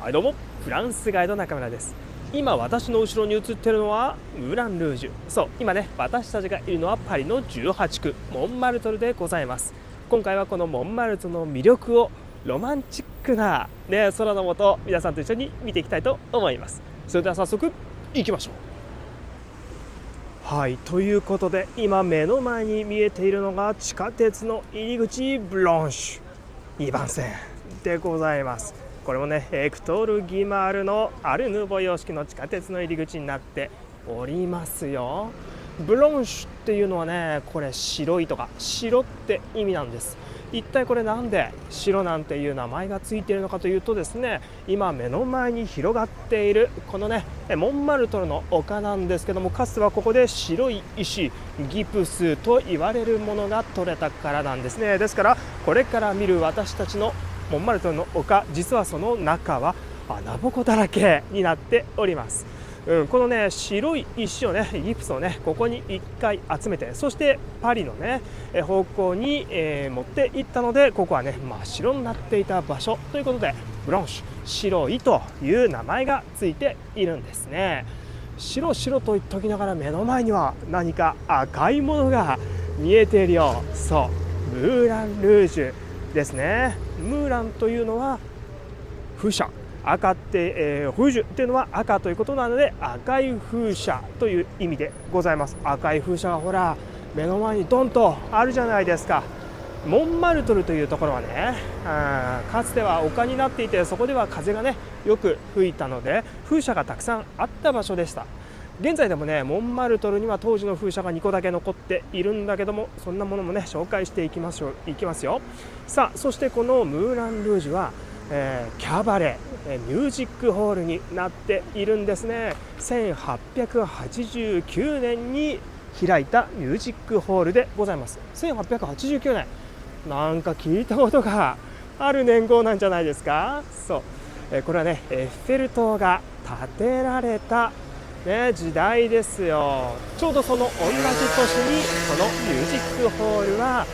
はいどうも、フランスガイド中村です。今私の後ろに映っているのはムーランルージュ。そう、今ね、私たちがいるのはパリの18区モンマルトルでございます。今回はこのモンマルトルの魅力をロマンチックな、空の下、皆さんと一緒に見ていきたいと思います。それでは早速行きましょう。はい、ということで今目の前に見えているのが地下鉄の入り口ブランシュ2番線でございます。これもね、エクトール・ギマールのアル・ヌーボー様式の地下鉄の入り口になっておりますよ。ブランシュっていうのはね、これ白いとか白って意味なんです。一体これなんで白なんていう名前がついているのかというとですね、今目の前に広がっているこのねモンマルトルの丘なんですけども、かつてはここで白い石ギプスと言われるものが取れたからなんですね。ですからこれから見る私たちのモンマルトルの丘、実はその中は穴ぼこだらけになっております。このね白い石をねギプスをねここに1回集めて、そしてパリのね方向に、持っていったので、ここはね真っ白になっていた場所ということでブランシュ、白いという名前がついているんですね。白白と言っておきながら目の前には何か赤いものが見えているよ。そうムーランルージュですね。ムーランというのは風車、赤って、ルージュっていうのは赤ということなので赤い風車という意味でございます。赤い風車がほら目の前にドンとあるじゃないですか。モンマルトルというところはね、かつては丘になっていて、そこでは風がねよく吹いたので風車がたくさんあった場所でした。現在でもねモンマルトルには当時の風車が2個だけ残っているんだけども、そんなものもね紹介していきますよ。さあ、そしてこのムーランルージュは、キャバレー、ミュージックホールになっているんですね。1889年に開いたミュージックホールでございます。1889年、なんか聞いたことがある年号なんじゃないですか。そう、これはねエッフェル塔が建てられた時代ですよ。ちょうどその同じ年にこのミュージックホールは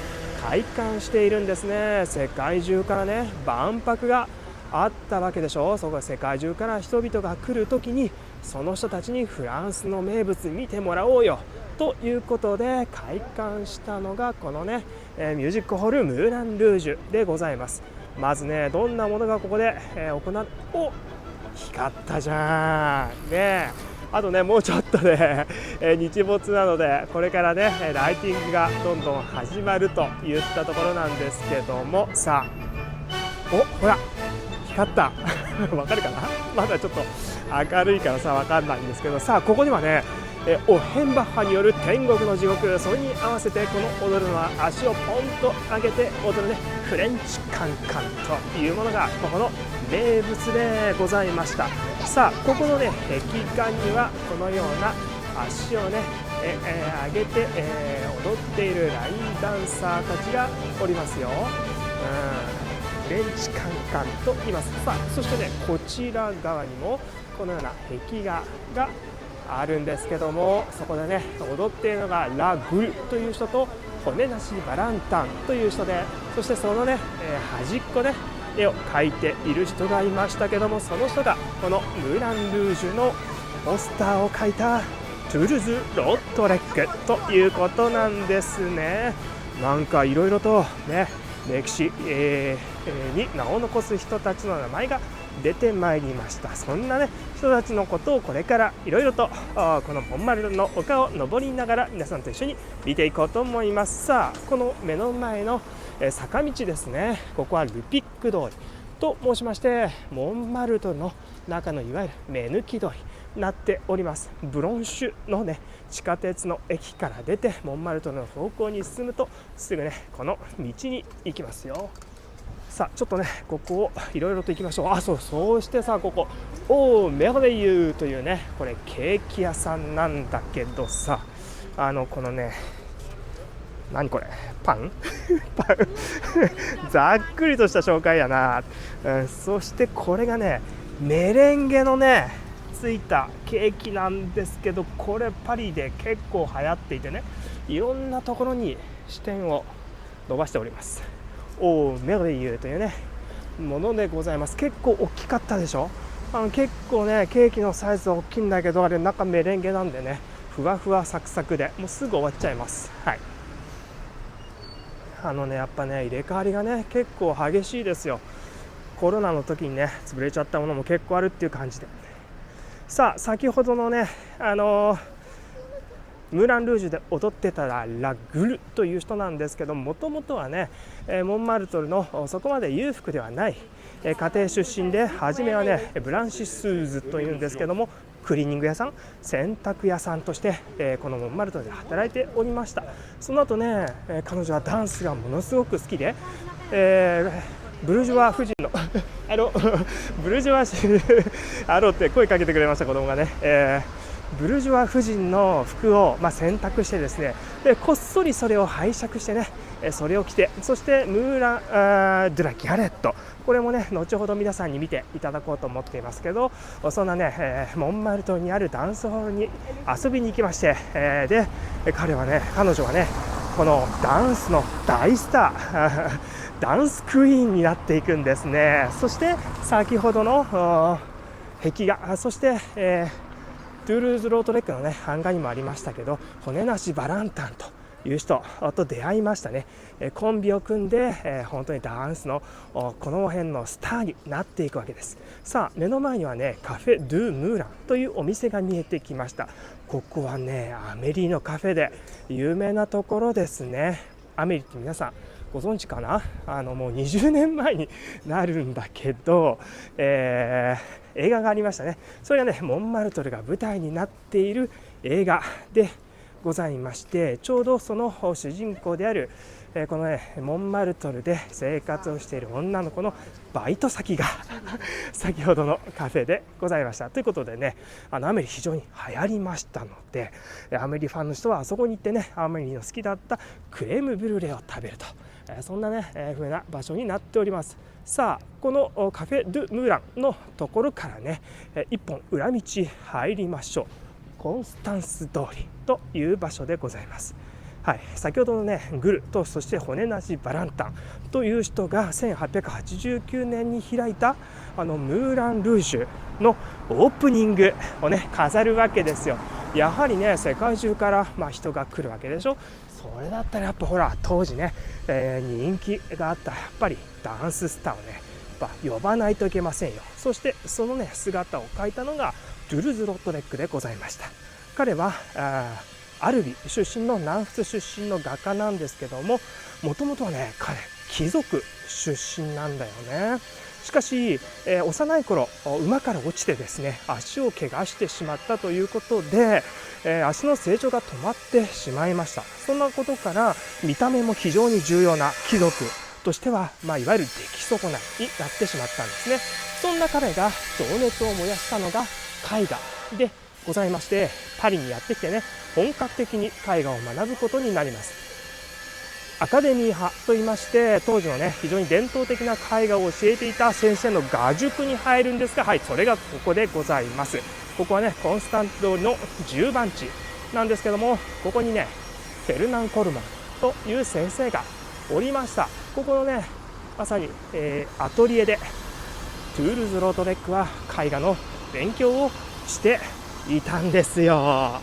開館しているんですね。世界中からね万博があったわけでしょ。そこは世界中から人々が来るときに、その人たちにフランスの名物見てもらおうよということで開館したのがこのねミュージックホールムーランルージュでございます。まずねどんなものがここで行う、光ったじゃんね。あとねもうちょっとで、日没なので、これからねライティングがどんどん始まるといったところなんですけども、さあほら光ったわかるかな。まだちょっと明るいからさわかんないんですけど、さあここにはねオヘンバッハによる天国の地獄、それに合わせてこの踊るのは足をポンと上げて踊るねフレンチカンカンというものがここの名物でございました。さあここのね壁画にはこのような足をね、上げて、踊っているラインダンサーたちがおりますよ。フレンチカンカンと言います。さあそしてねこちら側にもこのような壁画があるんですけども、そこでね踊っているのがラ・グルという人と骨なしバランタンという人で、そしてそのね、端っこで絵を描いている人がいましたけども、その人がこのムーランルージュのポスターを描いたトゥールズ・ロットレックということなんですね。なんかいろいろとね歴史、に名を残す人たちの名前が出てまいりました。そんなね人たちのことをこれからいろいろとこのモンマルトルの丘を登りながら皆さんと一緒に見ていこうと思います。さあこの目の前の坂道ですね、ここはルピック通りと申しまして、モンマルトルの中のいわゆる目抜き通りになっております。ブロンシュのね地下鉄の駅から出てモンマルトルの方向に進むとすぐねこの道に行きますよ。さあちょっとねここをいろいろと行きましょう。そうしてさ、ここメロデイユーというねこれケーキ屋さんなんだけどさ、このね何これパンパンざっくりとした紹介やな、そしてこれがねメレンゲのねついたケーキなんですけど、これパリで結構流行っていてね、いろんなところに支店を伸ばしております。メロディユーというねものでございます。結構大きかったでしょ。結構ねケーキのサイズは大きいんだけど、あれ中メレンゲなんでね、ふわふわサクサクでもうすぐ終わっちゃいます。はい、やっぱね入れ替わりがね結構激しいですよ。コロナの時にね潰れちゃったものも結構あるっていう感じで、さあ先ほどのねムーランルージュで踊ってたラグルという人なんですけど、もともとはねモンマルトルのそこまで裕福ではない家庭出身で、初めはねブランシスーズというんですけども、クリーニング屋さん、洗濯屋さんとしてこのモンマルトルで働いておりました。その後ね彼女はダンスがものすごく好きで、ブルジョワ夫人のブルジョワアロって声かけてくれました子供がね、ブルジョワ夫人の服を洗濯してですね、でこっそりそれを拝借してねそれを着て、そしてムーランドゥラギャレット、これもね後ほど皆さんに見ていただこうと思っていますけど、そんなね、モンマルトルにあるダンスホールに遊びに行きまして、で彼女はねこのダンスの大スターダンスクイーンになっていくんですね。そして先ほどの壁画、そして、トゥールーズ・ロートレックのね版画にもありましたけど、骨なしバランタンという人と出会いましたね。コンビを組んで、本当にダンスのこの辺のスターになっていくわけです。さあ目の前にはねカフェ・ドゥ・ムーランというお店が見えてきました。ここはねアメリのカフェで有名なところですね。アメリって皆さんご存知かな。もう20年前になるんだけど、映画がありましたね。それがねモンマルトルが舞台になっている映画でございまして、ちょうどその主人公である、このねモンマルトルで生活をしている女の子のバイト先が先ほどのカフェでございました。ということでねアメリ非常に流行りましたので、アメリファンの人はあそこに行ってねアメリの好きだったクレームブルーレを食べると、そんなね風な場所になっております。さあこのカフェ・ドゥ・ムーランのところからね一本裏道入りましょう。コンスタンス通りという場所でございます。はい、先ほどのねグルとそして骨なしバランタンという人が1889年に開いたムーランルージュのオープニングをね飾るわけですよ。やはりね世界中から人が来るわけでしょ。それだったらやっぱほら当時ね、人気があったやっぱりダンススターをねやっぱ呼ばないといけませんよ。そしてそのね姿を描いたのがトゥルズ・ロトレックでございました。彼はアルビ出身の南仏出身の画家なんですけども、もともとはね彼貴族出身なんだよね。しかし、幼い頃馬から落ちてですね足を怪我してしまったということで、足の成長が止まってしまいました。そんなことから見た目も非常に重要な貴族としては、いわゆる出来損ないになってしまったんですね。そんな彼が情熱を燃やしたのが絵画でございまして、パリにやってきてね本格的に絵画を学ぶことになります。アカデミー派といいまして、当時のね非常に伝統的な絵画を教えていた先生の画塾に入るんですが、はい、それがここでございます。ここはねコンスタント通りの10番地なんですけども、ここにねフェルナン・コルマンという先生がおりました。ここのねまさに、アトリエでトゥールズ・ロートレックは絵画の勉強をしていたんですよ。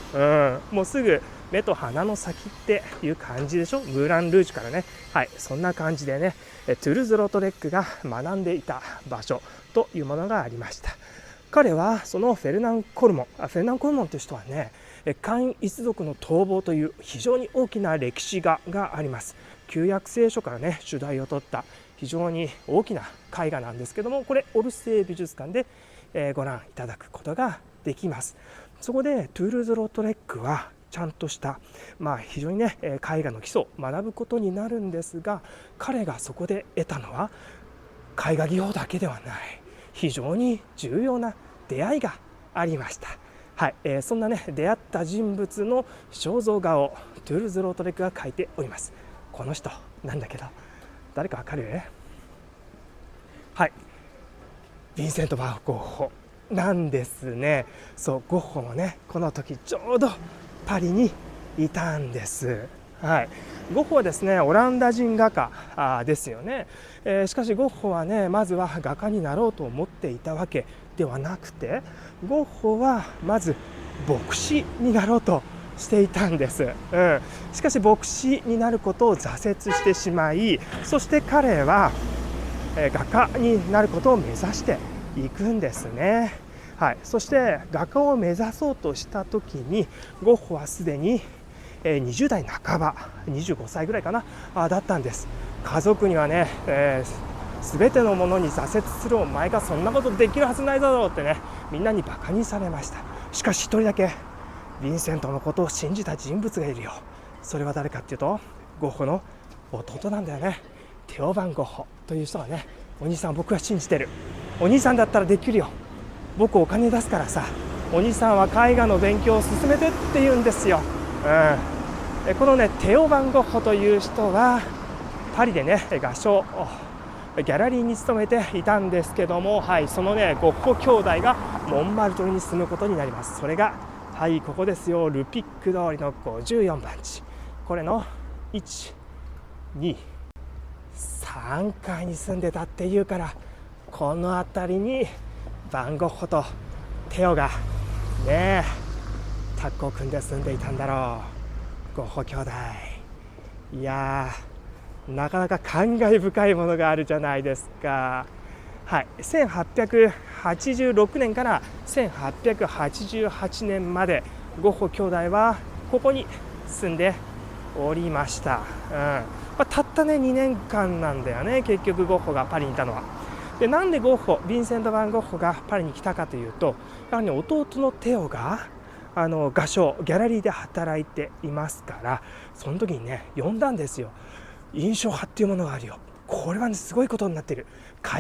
もうすぐ目と鼻の先っていう感じでしょ。ムーランルージュからね、はい、そんな感じでねトゥールズ・ロートレックが学んでいた場所というものがありました。彼はそのフェルナン・コルモンという人はねカイン一族の逃亡という非常に大きな歴史画があります。旧約聖書からね主題を取った非常に大きな絵画なんですけども、これオルセイ美術館で、ご覧いただくことができます。そこでトゥールーズ・ロートレックはちゃんとした、非常にね絵画の基礎を学ぶことになるんですが、彼がそこで得たのは絵画技法だけではない非常に重要な出会いがありました。はい、そんなね出会った人物の肖像画をトゥールーズ・ロートレックが描いております。この人なんだけど誰かわかる？はい、ヴィンセント・バン・ゴッホなんですね。そう、ゴッホもねこの時ちょうどパリにいたんです。はい、ゴッホはですねオランダ人画家ですよね。しかしゴッホはねまずは画家になろうと思っていたわけではなくて、ゴッホはまず牧師になろうとしていたんです、しかし牧師になることを挫折してしまい、そして彼は画家になることを目指していくんですね。そして画家を目指そうとした時にゴッホはすでに20代半ば、25歳ぐらいかなだったんです。家族にはね、全てのものに挫折するお前がそんなことできるはずないだろうってね、みんなにバカにされました。しかし一人だけヴィンセントのことを信じた人物がいるよ。それは誰かっていうとゴッホの弟なんだよね。テオ・バン・ゴッホという人がね、お兄さん僕は信じてる、お兄さんだったらできるよ、僕お金出すからさ、お兄さんは絵画の勉強を進めてって言うんですよ、このねテオ・バン・ゴッホという人はパリでね画商ギャラリーに勤めていたんですけども、そのねゴッホ兄弟がモンマルトルに住むことになります。それがここですよ、ルピック通りの54番地、これの1、2、3階に住んでたっていうから、この辺りにバン・ゴッホとテオがねタッグを組んで住んでいたんだろう、ゴッホ兄弟。いやなかなか感慨深いものがあるじゃないですか。1886年から1888年までゴッホ兄弟はここに住んでおりました、たったね2年間なんだよね、結局ゴッホがパリにいたのは。でなんでゴッホ、ヴィンセント・バン・ゴッホがパリに来たかというと、やはり、弟のテオが画商ギャラリーで働いていますから、その時にね呼んだんですよ。印象派っていうものがあるよ、これはねすごいことになってる、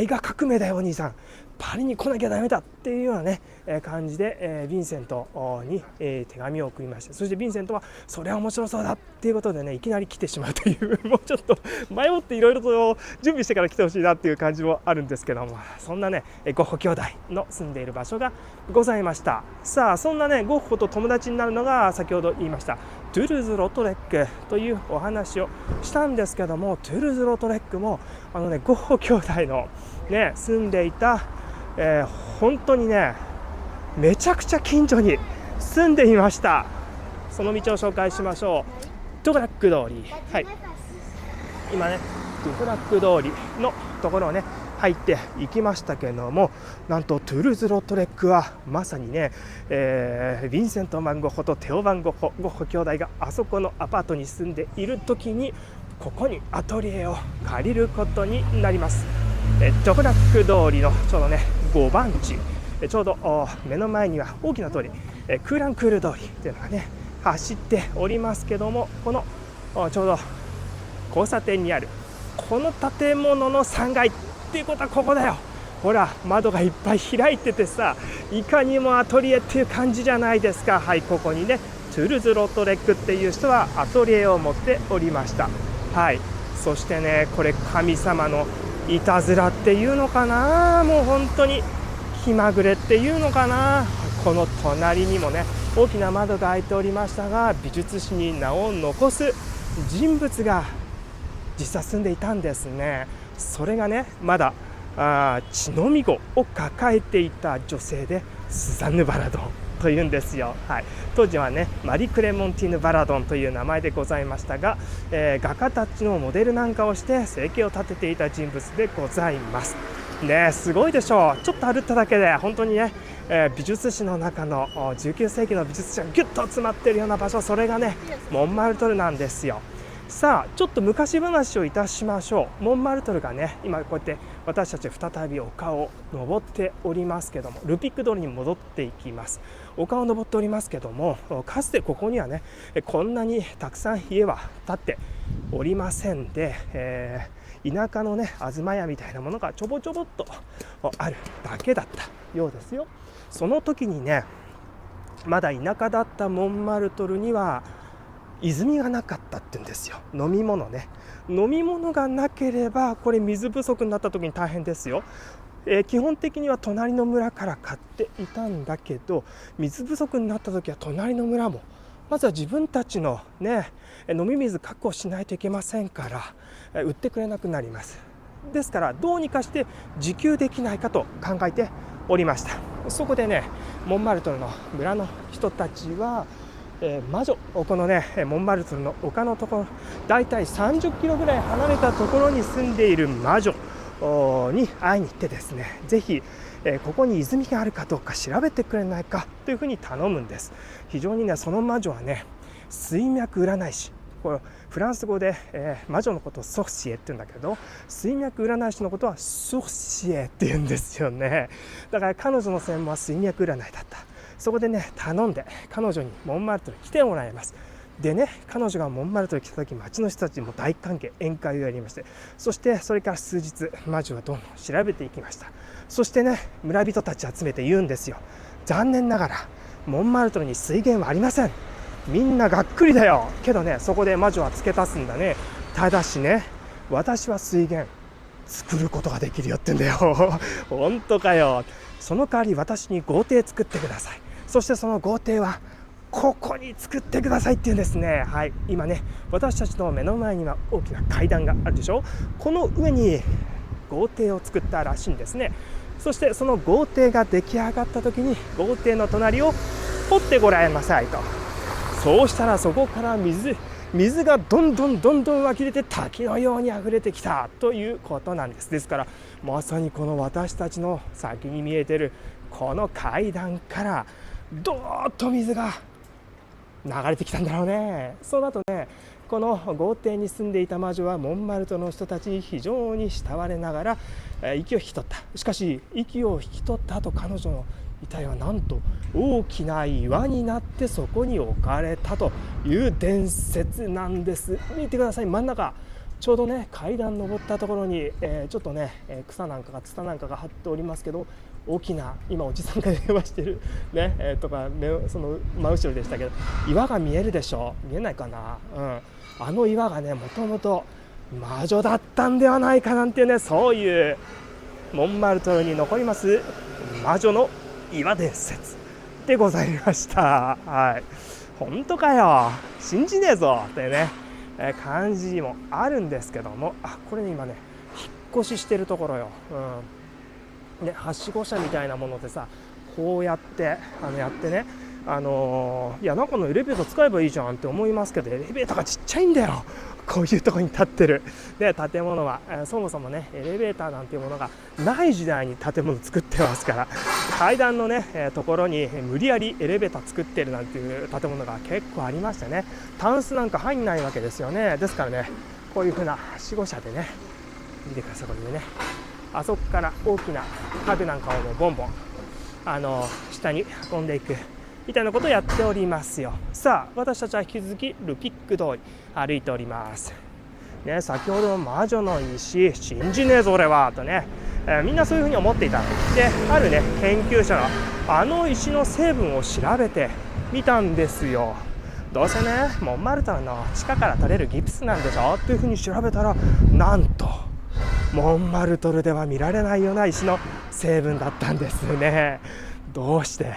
絵画革命だよお兄さん、パリに来なきゃダメだっていうようなね感じでヴィンセントに手紙を送りました。そしてヴィンセントはそれは面白そうだっていうことでねいきなり来てしまうというもうちょっと迷っていろいろと準備してから来てほしいなっていう感じもあるんですけども、そんなねゴッホ兄弟の住んでいる場所がございました。さあそんなねゴッホと友達になるのが先ほど言いましたトゥルーズ・ロトレックというお話をしたんですけども、トゥルーズ・ロトレックもゴッホ兄弟のね住んでいた本当にねめちゃくちゃ近所に住んでいました。その道を紹介しましょう。ドゥフラック通り、今ねドゥフラック通りのところをね入っていきましたけれども、なんとトゥルーズ・ロトレックはまさにね、ヴィンセント・バン・ゴッホとテオ・バン・ゴッホ兄弟があそこのアパートに住んでいる時にここにアトリエを借りることになります。ドフラック通りのちょうどね5番地、ちょうど目の前には大きな通り、クーランクール通りというのがね走っておりますけども、このちょうど交差点にあるこの建物の3階っていうことはここだよ。ほら窓がいっぱい開いててさ、いかにもアトリエっていう感じじゃないですか。ここにねトゥルーズ・ロトレックっていう人はアトリエを持っておりました。そしてねこれ神様のいたずらっていうのかな、もう本当に気まぐれっていうのかな。この隣にもね大きな窓が開いておりましたが、美術史に名を残す人物が実際住んでいたんですね。それがねまだ血のみ子を抱えていた女性でスザンヌ・バラドンというんですよ。当時はねマリ・クレモンティーヌ・バラドンという名前でございましたが、画家たちのモデルなんかをして生計を立てていた人物でございますね。すごいでしょう。ちょっと歩っただけで本当にね、美術史の中の19世紀の美術史がギュッと詰まっているような場所、それがねモンマルトルなんですよ。さあちょっと昔話をいたしましょう。モンマルトルがね今こうやって私たち再び丘を登っておりますけども、ルピック通りに戻っていきます。丘を登っておりますけども、かつてここにはねこんなにたくさん家は建っておりませんで、田舎のね東屋みたいなものがちょぼちょぼっとあるだけだったようですよ。その時にねまだ田舎だったモンマルトルには泉がなかったって言うんですよ。飲み物がなければこれ水不足になった時に大変ですよ。基本的には隣の村から買っていたんだけど、水不足になった時は隣の村もまずは自分たちのね飲み水確保しないといけませんから売ってくれなくなります。ですからどうにかして自給できないかと考えておりました。そこでねモンマルトルの村の人たちは、魔女、このねモンマルトルの丘のところだいたい30キロぐらい離れたところに住んでいる魔女に会いに行ってですね、ぜひここに泉があるかどうか調べてくれないかというふうに頼むんです。非常にねその魔女はね水脈占い師、これフランス語で、魔女のことをソフシエって言うんだけど、水脈占い師のことはソフシエって言うんですよね。だから彼女の専門は水脈占いだった。そこでね頼んで彼女にモンマルトルに来てもらいます。でね、彼女がモンマルトルに来た時、町の人たちも大歓迎、宴会をやりまして、そしてそれから数日魔女はどんどん調べていきました。そしてね村人たち集めて言うんですよ。残念ながらモンマルトルに水源はありません。みんながっくりだよ。けどねそこで魔女は付け足すんだね。ただしね私は水源作ることができるよって言うんだよ本当かよ。その代わり私に豪邸作ってください。そしてその豪邸はここに作ってくださいって言うんですね。はい、今ね私たちの目の前には大きな階段があるでしょ。この上に豪邸を作ったらしいんですね。そしてその豪邸が出来上がった時に豪邸の隣を掘ってごらんなさいと。そうしたらそこから水がどんどん湧き出て滝のように溢れてきたということなんです。ですからまさにこの私たちの先に見えているこの階段からどーっと水が流れてきたんだろうね。その後ねこの豪邸に住んでいた魔女はモンマルトの人たちに非常に慕われながら息を引き取った。しかし息を引き取った後彼女の遺体はなんと大きな岩になってそこに置かれたという伝説なんです。見てください、真ん中ちょうどね階段登ったところに、ちょっとね草なんかがツタなんかが張っておりますけど、大きな今おじさんが電話してるね、とかその真後ろでしたけど岩が見えるでしょ。見えないかな、あの岩がねもともと魔女だったんではないかなんていうね、そういうモンマルトルに残ります魔女の岩伝説でございました。はい、本当かよ信じねえぞってね、感じもあるんですけども、これね今ね引っ越ししてるところよ。ね、はしご車みたいなものでさこうやってやってね、いや中のエレベーター使えばいいじゃんって思いますけど、エレベーターがちっちゃいんだよ。こういうところに建ってるで建物は、そもそもねエレベーターなんていうものがない時代に建物作ってますから、階段のね、ところに無理やりエレベーター作ってるなんていう建物が結構ありましてね、タンスなんか入んないわけですよね。ですからねこういう風なはしご車でね、見てくださいこれでね、あそこから大きな壁なんかをもうボンボン下に運んでいくみたいなことをやっておりますよ。さあ私たちは引き続きルピック通り歩いておりますね。先ほどの魔女の石信じねえぞ俺はとね、みんなそういうふうに思っていた。であるね研究者があの石の成分を調べてみたんですよ。どうせねモンマルトルの地下から取れるギプスなんでしょっていうふうに調べたら、なんとモンマルトルでは見られないような石の成分だったんですね。どうして、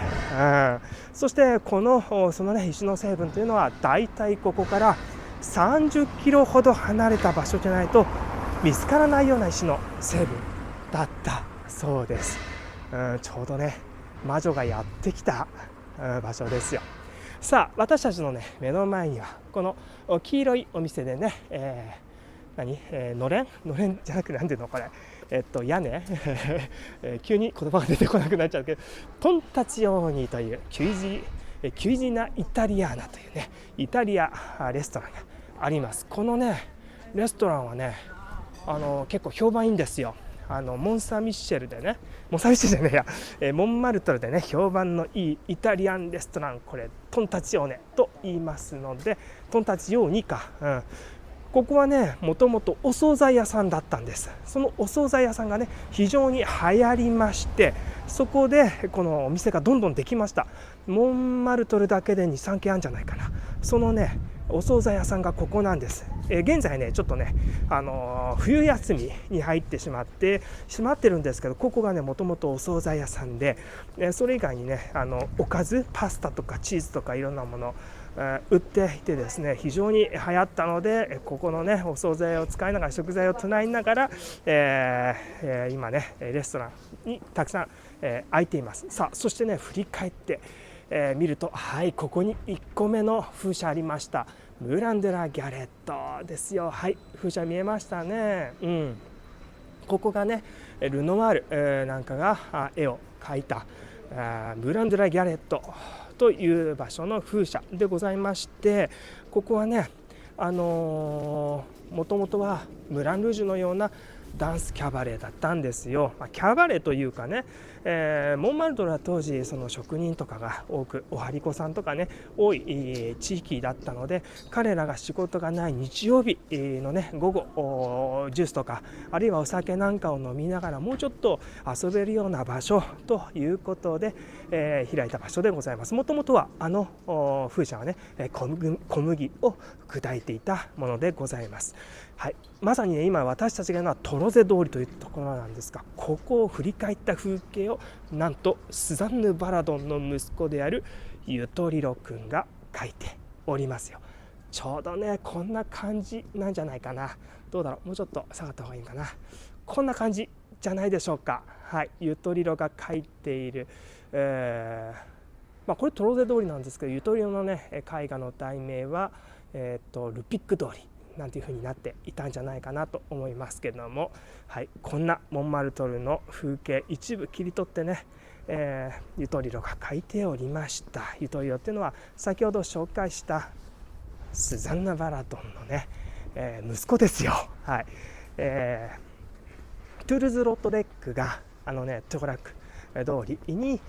そしてそのね石の成分というのはだいたいここから30キロほど離れた場所じゃないと見つからないような石の成分だったそうです。ちょうどね魔女がやってきた場所ですよ。さあ私たちのね目の前にはこの黄色いお店でね、のれんじゃなくてなんていうのこれ、屋根急に言葉が出てこなくなっちゃうけど、トンタチオーニというキュイジナイタリアーナというねイタリアレストランがあります。このねレストランはね結構評判いいんですよ。モンサミッシェルでねモンマルトルでね評判のいいイタリアンレストラン、これトンタチオーネと言いますので、トンタチオーニか、ここはねもともとお惣菜屋さんだったんです。そのお惣菜屋さんがね非常に流行りまして、そこでこのお店がどんどんできました。モンマルトルだけで 2,3 軒あるんじゃないかな。そのねお惣菜屋さんがここなんです。現在ねちょっとね、冬休みに入ってしまってるんですけど、ここがねもともとお惣菜屋さんで、それ以外にねおかずパスタとかチーズとかいろんなもの売っていてですね、非常に流行ったので、ここのねお惣菜を使いながら食材をつないながら、今ねレストランにたくさん、開いています。さあそしてね振り返って見ると、はい、ここに1個目の風車ありました。ムーラン・デ・ラ・ギャレットですよ。はい、風車見えましたね。ここがねルノワールなんかが絵を描いたムーラン・デ・ラ・ギャレットという場所の風車でございまして、ここはねもともとはムラン・ルージュのようなダンスキャバレーだったんですよ。キャバレーというかね、モンマルトルは当時その職人とかが多く、おはりこさんとかね多い地域だったので、彼らが仕事がない日曜日のね午後ジュースとかあるいはお酒なんかを飲みながらもうちょっと遊べるような場所ということで、開いた場所でございます。もともとは風車はね小麦を砕いていたものでございます。はい、まさにね今私たちがいるのはトロゼ通りというところなんですが、ここを振り返った風景をなんとスザンヌ・バラドンの息子であるユトリロ君が描いておりますよ。ちょうどねこんな感じなんじゃないかな。どうだろう、もうちょっと下がった方がいいかな。こんな感じじゃないでしょうか。はい、ユトリロが描いている、これトロゼ通りなんですけど、ユトリロのね絵画の題名は、ルピック通りなんていう風になっていたんじゃないかなと思いますけれども、はい、こんなモンマルトルの風景一部切り取ってね、ユトリロが描いておりました。ユトリロっていうのは先ほど紹介したスザンナ・バラドンのね、息子ですよ。はい、トゥールズ・ロットレックがトゥラック通りに、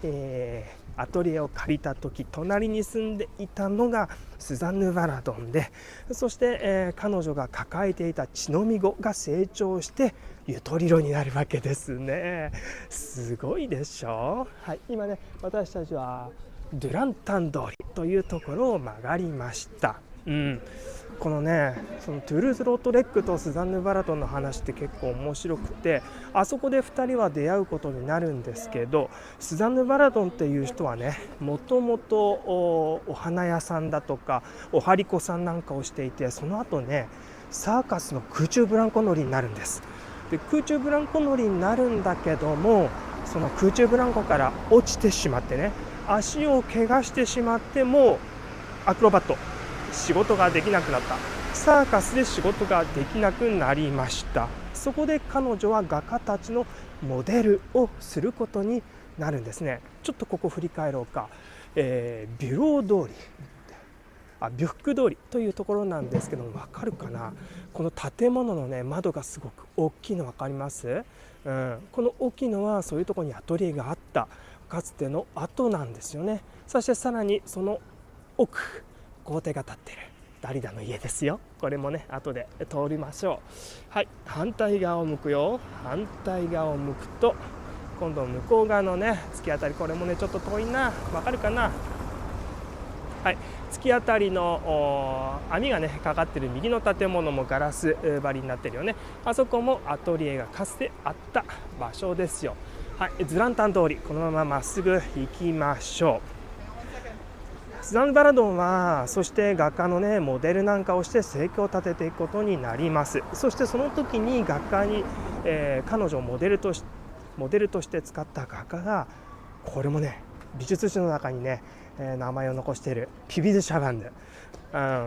アトリエを借りた時、隣に住んでいたのがスザンヌ・バラドンで、そして、彼女が抱えていた血のみ子が成長してユトリロになるわけですね。すごいでしょ。はい、今ね私たちはドゥランタン通りというところを曲がりました。このねそのトゥールーズ・ロートレックとスザンヌ・バラドンの話って結構面白くて、あそこで2人は出会うことになるんですけど、スザンヌ・バラドンっていう人はねもともとお花屋さんだとかおはりこさんなんかをしていて、その後ねサーカスの空中ブランコ乗りになるんです。で空中ブランコ乗りになるんだけども、その空中ブランコから落ちてしまってね足を怪我してしまって、もうアクロバット仕事ができなくなった。サーカスで仕事ができなくなりました。そこで彼女は画家たちのモデルをすることになるんですね。ちょっとここ振り返ろうか。ビュロー通り、ビュック通りというところなんですけども、分かるかな。この建物のね窓がすごく大きいの分かります、この大きいのはそういうところにアトリエがあったかつての跡なんですよね。そしてさらにその奥、豪邸が建っているダリダの家ですよ。これもね後で通りましょう。はい、反対側を向くよ。反対側を向くと今度向こう側のね突き当たり、これもねちょっと遠いな。わかるかな。はい、突き当たりの網がねかかっている右の建物もガラス張りになっているよね。あそこもアトリエがかつてあった場所ですよ。はい、ズランタン通り、このまままっすぐ行きましょう。スザンヌ・バラドンはそして画家のねモデルなんかをして生計を立てていくことになります。そしてその時に画家に、彼女をモデルとして使った画家が、これもね美術史の中にね、名前を残しているピビズ・シャバンヌ、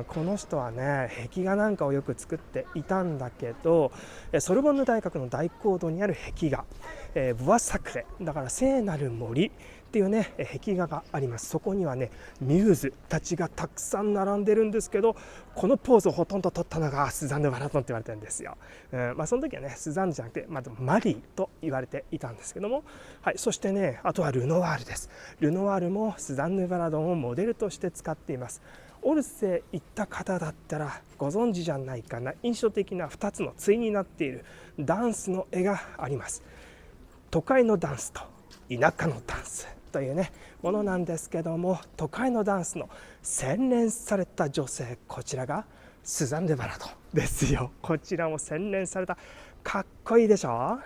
この人はね壁画なんかをよく作っていたんだけど、ソルボンヌ大学の大講堂にある壁画、ブワサクレだから聖なる森っていうね壁画があります。そこにはねミューズたちがたくさん並んでるんですけど、このポーズをほとんど取ったのがスザンヌ・バラドンって言われてるんですよ。その時はねスザンヌじゃなくて、マリーと言われていたんですけども、はい、そしてねあとはルノワールです。ルノワールもスザンヌ・バラドンをモデルとして使っています。オルセ行った方だったらご存知じゃないかな。印象的な2つの対になっているダンスの絵があります。都会のダンスと田舎のダンスというねものなんですけども、都会のダンスの洗練された女性、こちらがスザンヌ・バラドンですよ。こちらも洗練されたかっこいいでしょ、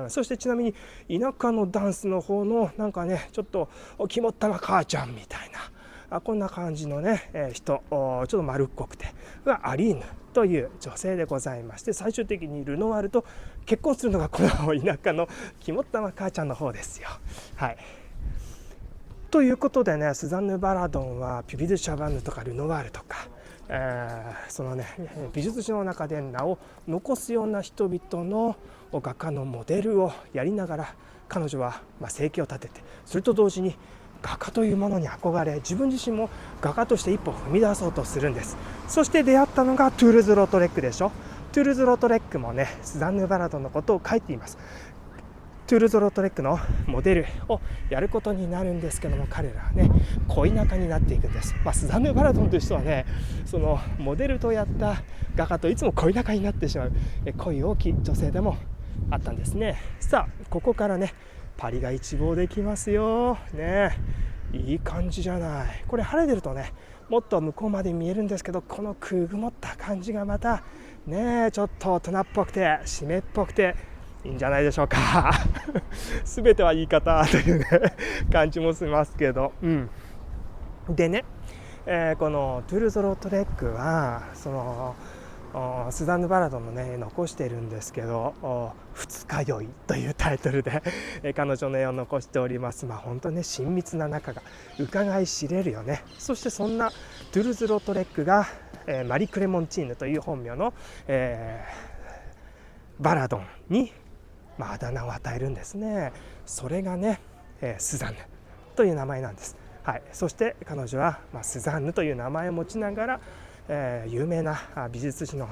そしてちなみに田舎のダンスの方のなんかねちょっと肝っ玉母ちゃんみたいなこんな感じのね、人ちょっと丸っこくてがアリーヌという女性でございまして、最終的にルノワールと結婚するのがこの田舎の肝っ玉母ちゃんの方ですよ。はい、ということでね、スザンヌ・バラドンはピュビ・ドゥ・シャバンヌとかルノワールとか、そのね美術史の中で名を残すような人々の画家のモデルをやりながら、彼女は生計を立てて、それと同時に画家というものに憧れ、自分自身も画家として一歩踏み出そうとするんです。そして出会ったのがトゥールズ・ロトレックでしょ。トゥールズ・ロトレックもねスザンヌ・バラドンのことを書いています。トゥールズ・ロトレックのモデルをやることになるんですけども、彼らはね恋仲になっていくんです。スザンヌ・バラドンという人はね、そのモデルとやった画家といつも恋仲になってしまう恋多き女性でもあったんですね。さあここからねパリが一望できますよね。いい感じじゃない。これ晴れてるとねもっと向こうまで見えるんですけど、このくぐもった感じがまたねちょっと大人っぽくて湿っぽくていいんじゃないでしょうか全ては言い方というね感じもしますけど、でね、このトゥールズ・ロトレックはそのスザンヌ・バラドンのね残しているんですけど、二日酔いというタイトルで彼女の絵を残しております。本当ね親密な仲が伺い知れるよね。そしてそんなトゥールズ・ロトレックが、マリ・クレモンチーヌという本名の、バラドンにあだ名を与えるんですね。それがね、スザンヌという名前なんです。はい、そして彼女は、スザンヌという名前を持ちながら、有名な美術史の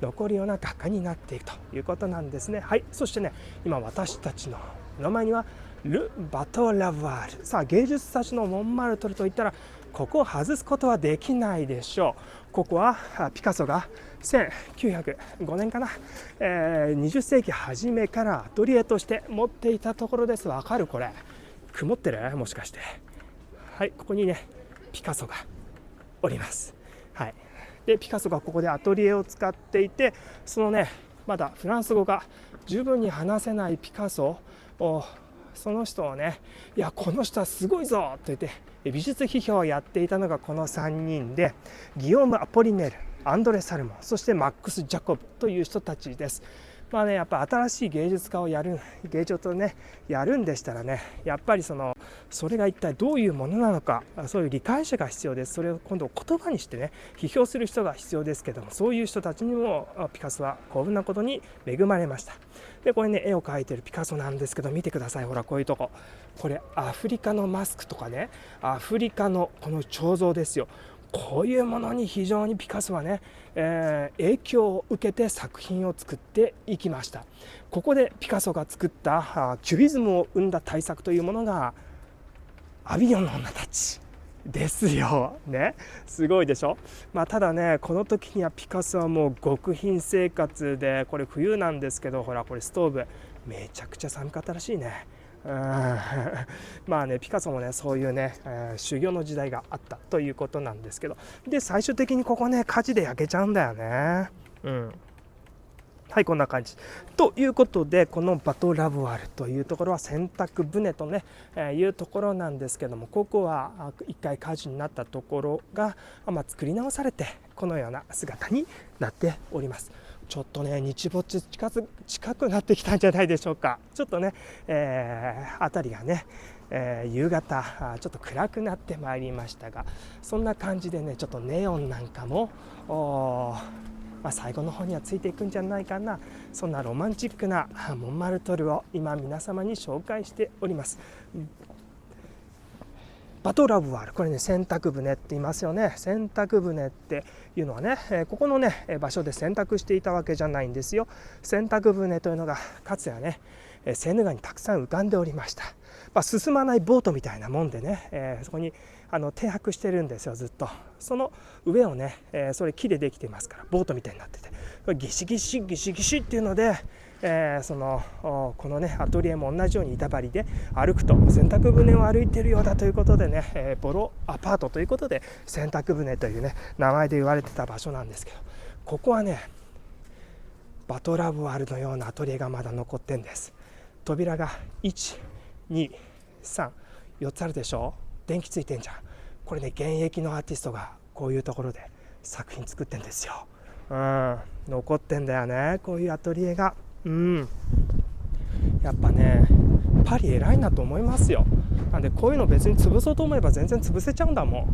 残るような画家になっていくということなんですね。はい、そしてね今私たちの目の前にはル・バト・ラヴァール。さあ芸術たちのモンマルトルといったらここを外すことはできないでしょう。ここはピカソが1905年かな、20世紀初めからアトリエとして持っていたところです。わかる？これ曇ってる？もしかして。はい、ここにねピカソがおります。はい、でピカソがここでアトリエを使っていて、そのねまだフランス語が十分に話せないピカソをその人をね、いやこの人はすごいぞと言って美術批評をやっていたのがこの3人で、ギヨーム・アポリネール、アンドレ・サルモン、そしてマックス・ジャコブという人たちです。やっぱ新しい芸術家をやる、芸術をねやるんでしたらね、やっぱりそれが一体どういうものなのか、そういう理解者が必要です。それを今度言葉にしてね批評する人が必要ですけども、そういう人たちにもピカソは幸運なことに恵まれました。でこれね絵を描いてるピカソなんですけど、見てください。ほらこういうとこ、これアフリカのマスクとかね、アフリカのこの彫像ですよ。こういうものに非常にピカソはね、影響を受けて作品を作っていきました。ここでピカソが作ったキュビズムを生んだ大作というものがアビヨンの女たちですよね。すごいでしょ。ただねこの時にはピカソはもう極貧生活で、これ冬なんですけど、ほらこれストーブめちゃくちゃ寒かったらしいね。ピカソもねそういうね、修行の時代があったということなんですけど、で最終的にここね火事で焼けちゃうんだよね。はい、こんな感じということで、このバト・ラヴワールというところは洗濯船とね、いうところなんですけども、ここは一回火事になったところが、作り直されてこのような姿になっております。ちょっとね日没近くなってきたんじゃないでしょうか。ちょっとね、辺りがね、夕方ちょっと暗くなってまいりましたが、そんな感じでねちょっとネオンなんかも最後の方にはついていくんじゃないかな。そんなロマンチックなモンマルトルを今皆様に紹介しております。バト・ラヴワール、これね洗濯船って言いますよね。洗濯船っていうのはね、ここのね場所で洗濯していたわけじゃないんですよ。洗濯船というのがかつてはねセーヌ川にたくさん浮かんでおりました。進まないボートみたいなもんでね、そこに停泊してるんですよずっと。その上をね、それ木でできていますからボートみたいになってて、ギシギシギシギシっていうので、このねアトリエも同じように板張りで歩くと洗濯船を歩いているようだということでね、ボロアパートということで洗濯船というね名前で言われてた場所なんですけど、ここはねバトラボアルのようなアトリエがまだ残ってんです。扉が1、2、3、4つあるでしょ。電気ついてんじゃん。これね現役のアーティストがこういうところで作品作ってんですよ。残ってんだよねこういうアトリエが。やっぱねパリ偉いなと思いますよ。なんでこういうの別に潰そうと思えば全然潰せちゃうんだも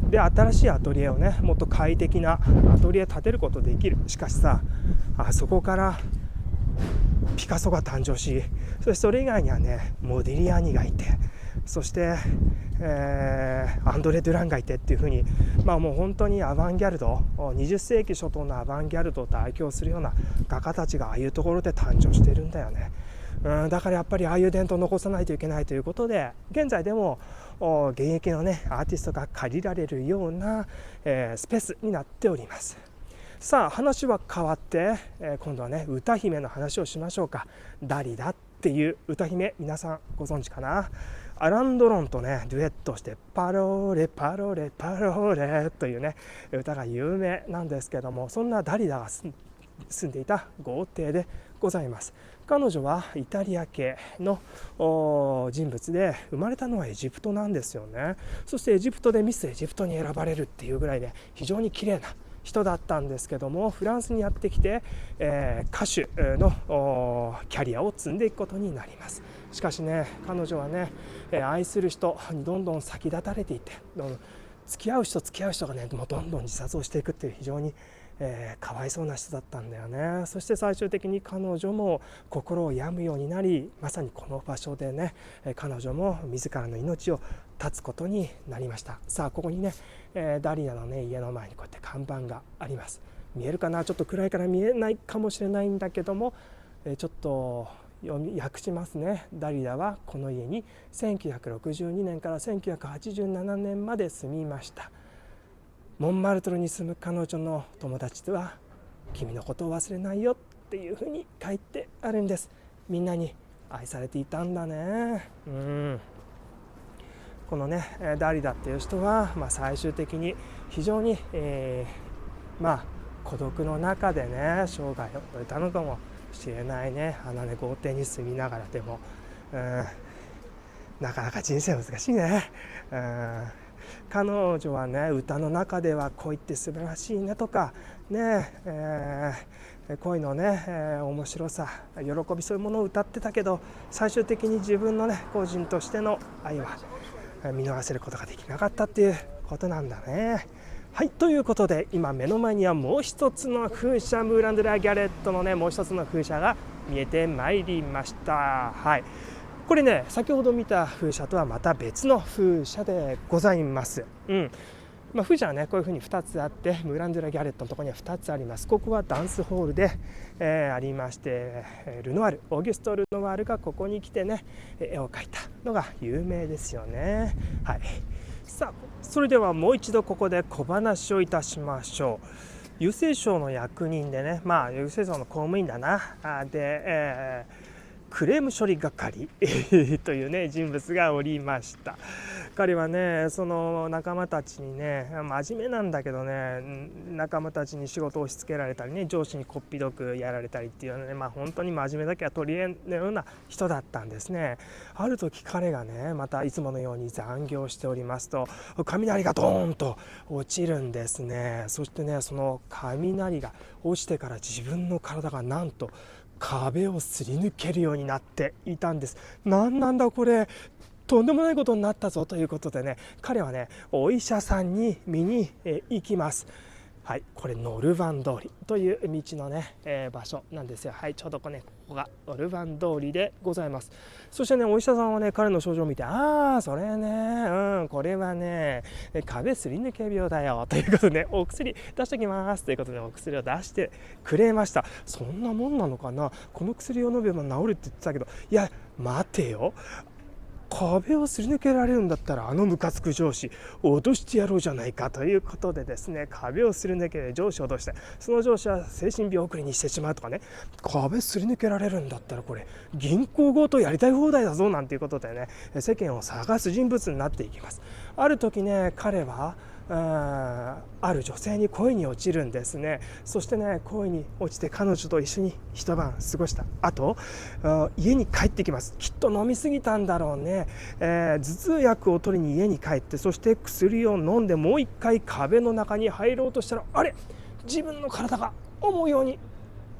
ん。で新しいアトリエをねもっと快適なアトリエ建てることできる。しかしさあそこからピカソが誕生し、それ以外にはねモディリアーニがいて、そして、アンドレ・ドゥランがいてっていう風に、もう本当にアバンギャルド、20世紀初頭のアバンギャルドを代表するような画家たちがああいうところで誕生しているんだよね。だからやっぱりああいう伝統を残さないといけないということで、現在でも現役のねアーティストが借りられるような、スペースになっております。さあ話は変わって、今度はね歌姫の話をしましょうか。ダリダっていう歌姫、皆さんご存知かな。アラン・ドロンとねデュエットしてパローレパロレパローレというね歌が有名なんですけども、そんなダリダが住んでいた豪邸でございます。彼女はイタリア系の人物で、生まれたのはエジプトなんですよね。そしてエジプトでミスエジプトに選ばれるっていうぐらいで非常に綺麗な人だったんですけども、フランスにやってきて、歌手のキャリアを積んでいくことになります。しかしね彼女はね、愛する人にどんどん先立たれていて、付き合う人がねもうどんどん自殺をしていくっていう非常にかわいそうな人だったんだよね。そして最終的に彼女も心を病むようになり、まさにこの場所でね彼女も自らの命を絶つことになりました。さあここにねダリアのね家の前にこうやって看板があります。見えるかな、ちょっと暗いから見えないかもしれないんだけども、ちょっと訳しますね。ダリアはこの家に1962年から1987年まで住みました。モンマルトルに住む彼女の友達とは君のことを忘れないよっていうふうに書いてあるんです。みんなに愛されていたんだね。このねダリダっていう人は、最終的に非常に、孤独の中でね生涯を終えたのかもしれないね。豪邸に住みながらでも、なかなか人生難しいね。彼女はね歌の中では恋って素晴らしいねとかね、恋のね、面白さ喜びそういうものを歌ってたけど、最終的に自分のね個人としての愛は見逃せることができなかったっていうことなんだね。はい、ということで今目の前にはもう一つの風車、ムーラン・ドゥ・ラ・ギャレットのねもう一つの風車が見えてまいりました。はい、これね先ほど見た風車とはまた別の風車でございます。風車はねこういうふうに2つあって、ムーラン・ドゥ・ラ・ギャレットのところには2つあります。ここはダンスホールで、ありまして、ルノワール、オーギュスト・ルノワールがここに来てね絵を描いたのが有名ですよね。はい、さあそれではもう一度ここで小話をいたしましょう。郵政省の役人でね、郵政省の公務員だなで、クレーム処理係というね人物がおりました。彼はねその仲間たちにね真面目なんだけどね、仲間たちに仕事を押し付けられたりね、上司にこっぴどくやられたりっていうね、本当に真面目だけは取り柄のような人だったんですね。ある時彼がねまたいつものように残業しておりますと、雷がドーンと落ちるんですね。そしてねその雷が落ちてから自分の体がなんと壁をすり抜けるようになっていたんです。なんだこれ、とんでもないことになったぞということでね、彼はねお医者さんに見に行きます。はい、これノルバン通りという道のね、場所なんですよ。はい、ちょうどここがノルバン通りでございます。そしてねお医者さんはね彼の症状を見て、それね、これはね壁すり抜け病だよということで、お薬出してきますということでお薬を出してくれました。そんなもんなのかな、この薬を飲めば治るって言ってたけど、いや待てよ、壁をすり抜けられるんだったらムカつく上司脅してやろうじゃないかということでですね、壁をすり抜け上司を脅して、その上司は精神病送りにしてしまうとかね、壁すり抜けられるんだったらこれ銀行強盗やりたい放題だぞなんていうことでね世間を探す人物になっていきます。ある時ね彼はある女性に恋に落ちるんですね。そしてね、恋に落ちて彼女と一緒に一晩過ごした後、家に帰ってきます。きっと飲み過ぎたんだろうね。頭痛薬を取りに家に帰って、そして薬を飲んでもう一回壁の中に入ろうとしたら、あれ、自分の体が思うように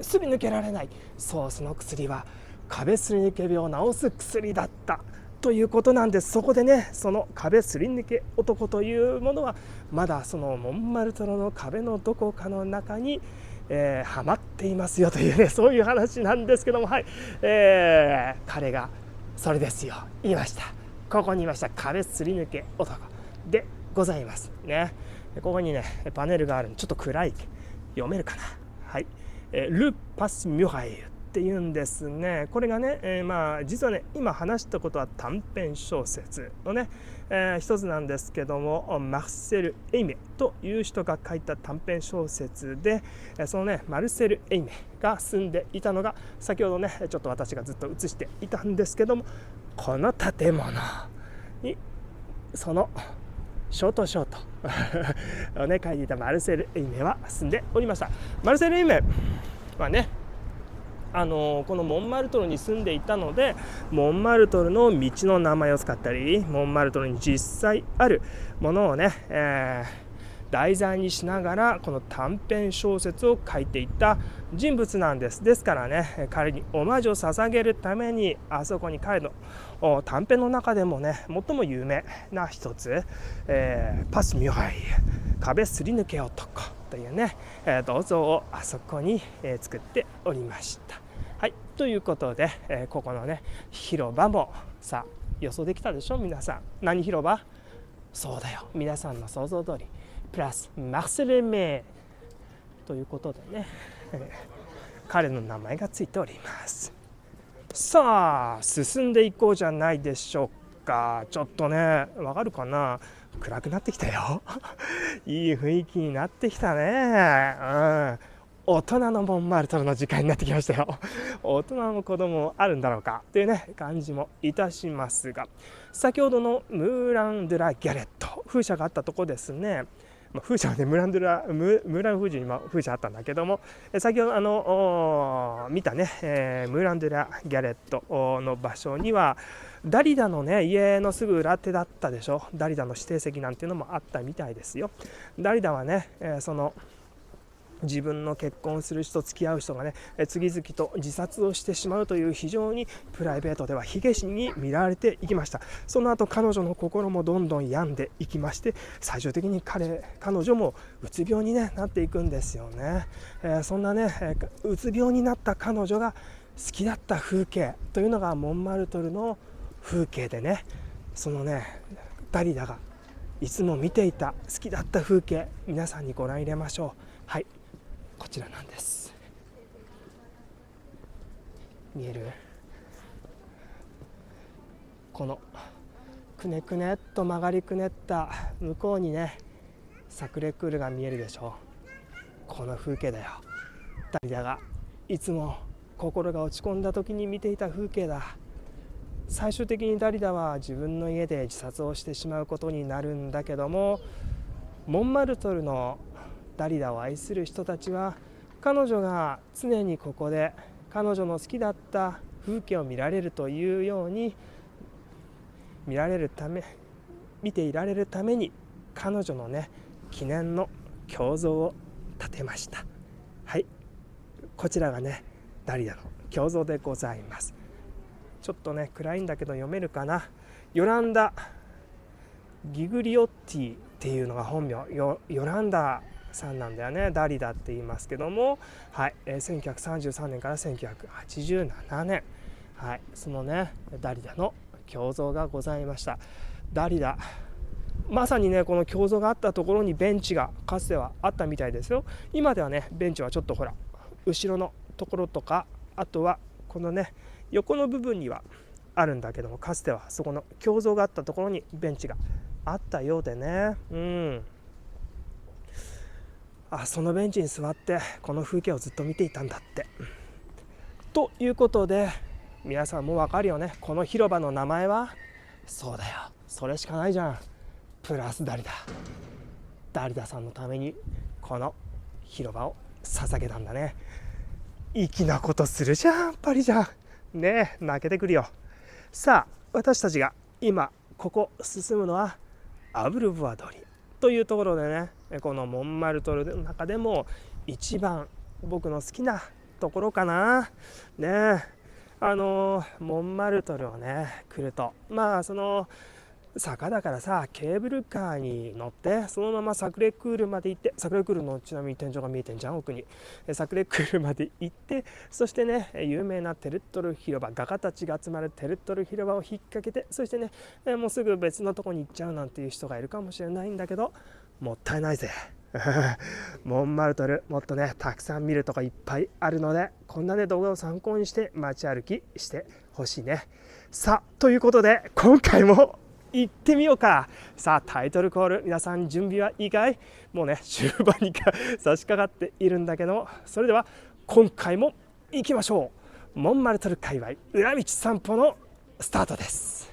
すり抜けられない。そう、その薬は壁すり抜け病を治す薬だったということなんです。そこでね、その壁すり抜け男というものはまだそのモンマルトルの壁のどこかの中に、はまっていますよというね、そういう話なんですけども、はい、彼がそれですよ、言いました。ここにいました。壁すり抜け男でございますね。ここにねパネルがあるんでちょっと暗い、読めるかな。はい、ル・パス・ミュハイユっていうんですね。これがね、実はね今話したことは短編小説のね、一つなんですけども、マルセル・エイメという人が書いた短編小説で、そのねマルセル・エイメが住んでいたのが、先ほどねちょっと私がずっと映していたんですけども、この建物にそのショートをね書いていたマルセル・エイメは住んでおりました。マルセル・エイメはね、このモンマルトルに住んでいたので、モンマルトルの道の名前を使ったり、モンマルトルに実際あるものをね、題材にしながらこの短編小説を書いていった人物なんです。ですからね、彼にオマージュを捧げるために、あそこに彼の短編の中でもね最も有名な一つ、パス・ミュハイユ、壁すり抜け男というね、銅像をあそこに、作っておりました。はい、ということで、ここのね広場もさあ予想できたでしょ皆さん。何広場？そうだよ、皆さんの想像通りプラスマルセル・エイメということでね、彼の名前がついております。さあ進んでいこうじゃないでしょうか。ちょっとねわかるかな、暗くなってきたよいい雰囲気になってきたね。大人のモンマルトルの時間になってきましたよ大人も子供もあるんだろうかというね感じもいたしますが、先ほどのムーラン・ドゥ・ラ・ギャレット、風車があったとこですね。風車はねムーラン風樹にも風車あったんだけども、先ほど見たね、ムーラン・ドゥ・ラ・ギャレットの場所にはダリダのね家のすぐ裏手だったでしょ。ダリダの指定席なんていうのもあったみたいですよ。ダリダはね、その自分の結婚する人、付き合う人がね次々と自殺をしてしまうという非常にプライベートでは悲劇に見られていきました。その後彼女の心もどんどん病んでいきまして、最終的に彼女もうつ病に、なっていくんですよね。そんなねうつ病になった彼女が好きだった風景というのがモンマルトルの風景でね、そのねダリダがいつも見ていた好きだった風景、皆さんにご覧入れましょう。はい、こちらなんです。見える？このくねくねっと曲がりくねった向こうにねサクレクールが見えるでしょう。この風景だよ。ダリダがいつも心が落ち込んだ時に見ていた風景だ。最終的にダリダは自分の家で自殺をしてしまうことになるんだけども、モンマルトルのダリダを愛する人たちは彼女が常にここで彼女の好きだった風景を見られるというように見ていられるために彼女のね記念の胸像を建てました。はい、こちらがねダリダの胸像でございます。ちょっとね暗いんだけど読めるかな。ヨランダ・ギグリオッティっていうのが本名。ヨランダさんなんだよね。ダリダって言いますけども、はい、1933年から1987年、はい、そのねダリダの胸像がございました。ダリダまさにねこの胸像があったところにベンチがかつてはあったみたいですよ。今ではねベンチはちょっとほら後ろのところとか、あとはこのね横の部分にはあるんだけども、かつてはそこの胸像があったところにベンチがあったようでね、そのベンチに座ってこの風景をずっと見ていたんだってということで、皆さんもわかるよね。この広場の名前はそうだよ、それしかないじゃん、プラスダリダ。ダリダさんのためにこの広場を捧げたんだね。粋なことするじゃんパリじゃんねえ、泣けてくるよ。さあ私たちが今ここ進むのはアブルボワ通りというところでね、このモンマルトルの中でも一番僕の好きなところかなねえ。モンマルトルをね来ると、その坂だからさ、ケーブルカーに乗ってそのままサクレクールまで行って、サクレクールのちなみに天井が見えてんじゃん奥に、サクレクールまで行って、そしてね有名なテルットル広場、画家たちが集まるテルットル広場を引っ掛けて、そしてねもうすぐ別のとこに行っちゃうなんていう人がいるかもしれないんだけど、もったいないぜモンマルトルもっとねたくさん見るとこいっぱいあるので、こんなね動画を参考にして街歩きしてほしいね。さあということで今回も行ってみようか。さあタイトルコール、皆さん準備はいいかい？もうね終盤に差し掛かっているんだけど、それでは今回も行きましょう。モンマルトル界隈裏道散歩のスタートです。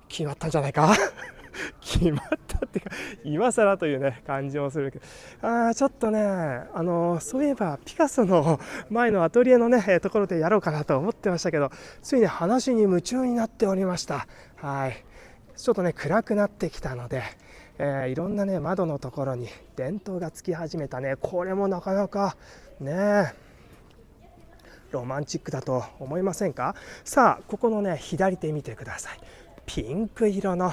決まったんじゃないか決まったってか今更というね感じもするけど、ちょっとねそういえばピカソの前のアトリエのねところでやろうかなと思ってましたけど、ついに話に夢中になっておりました。はい、ちょっとね暗くなってきたので、いろんなね窓のところに電灯がつき始めたね。これもなかなかねロマンチックだと思いませんか？さあここのね左手見てください。ピンク色の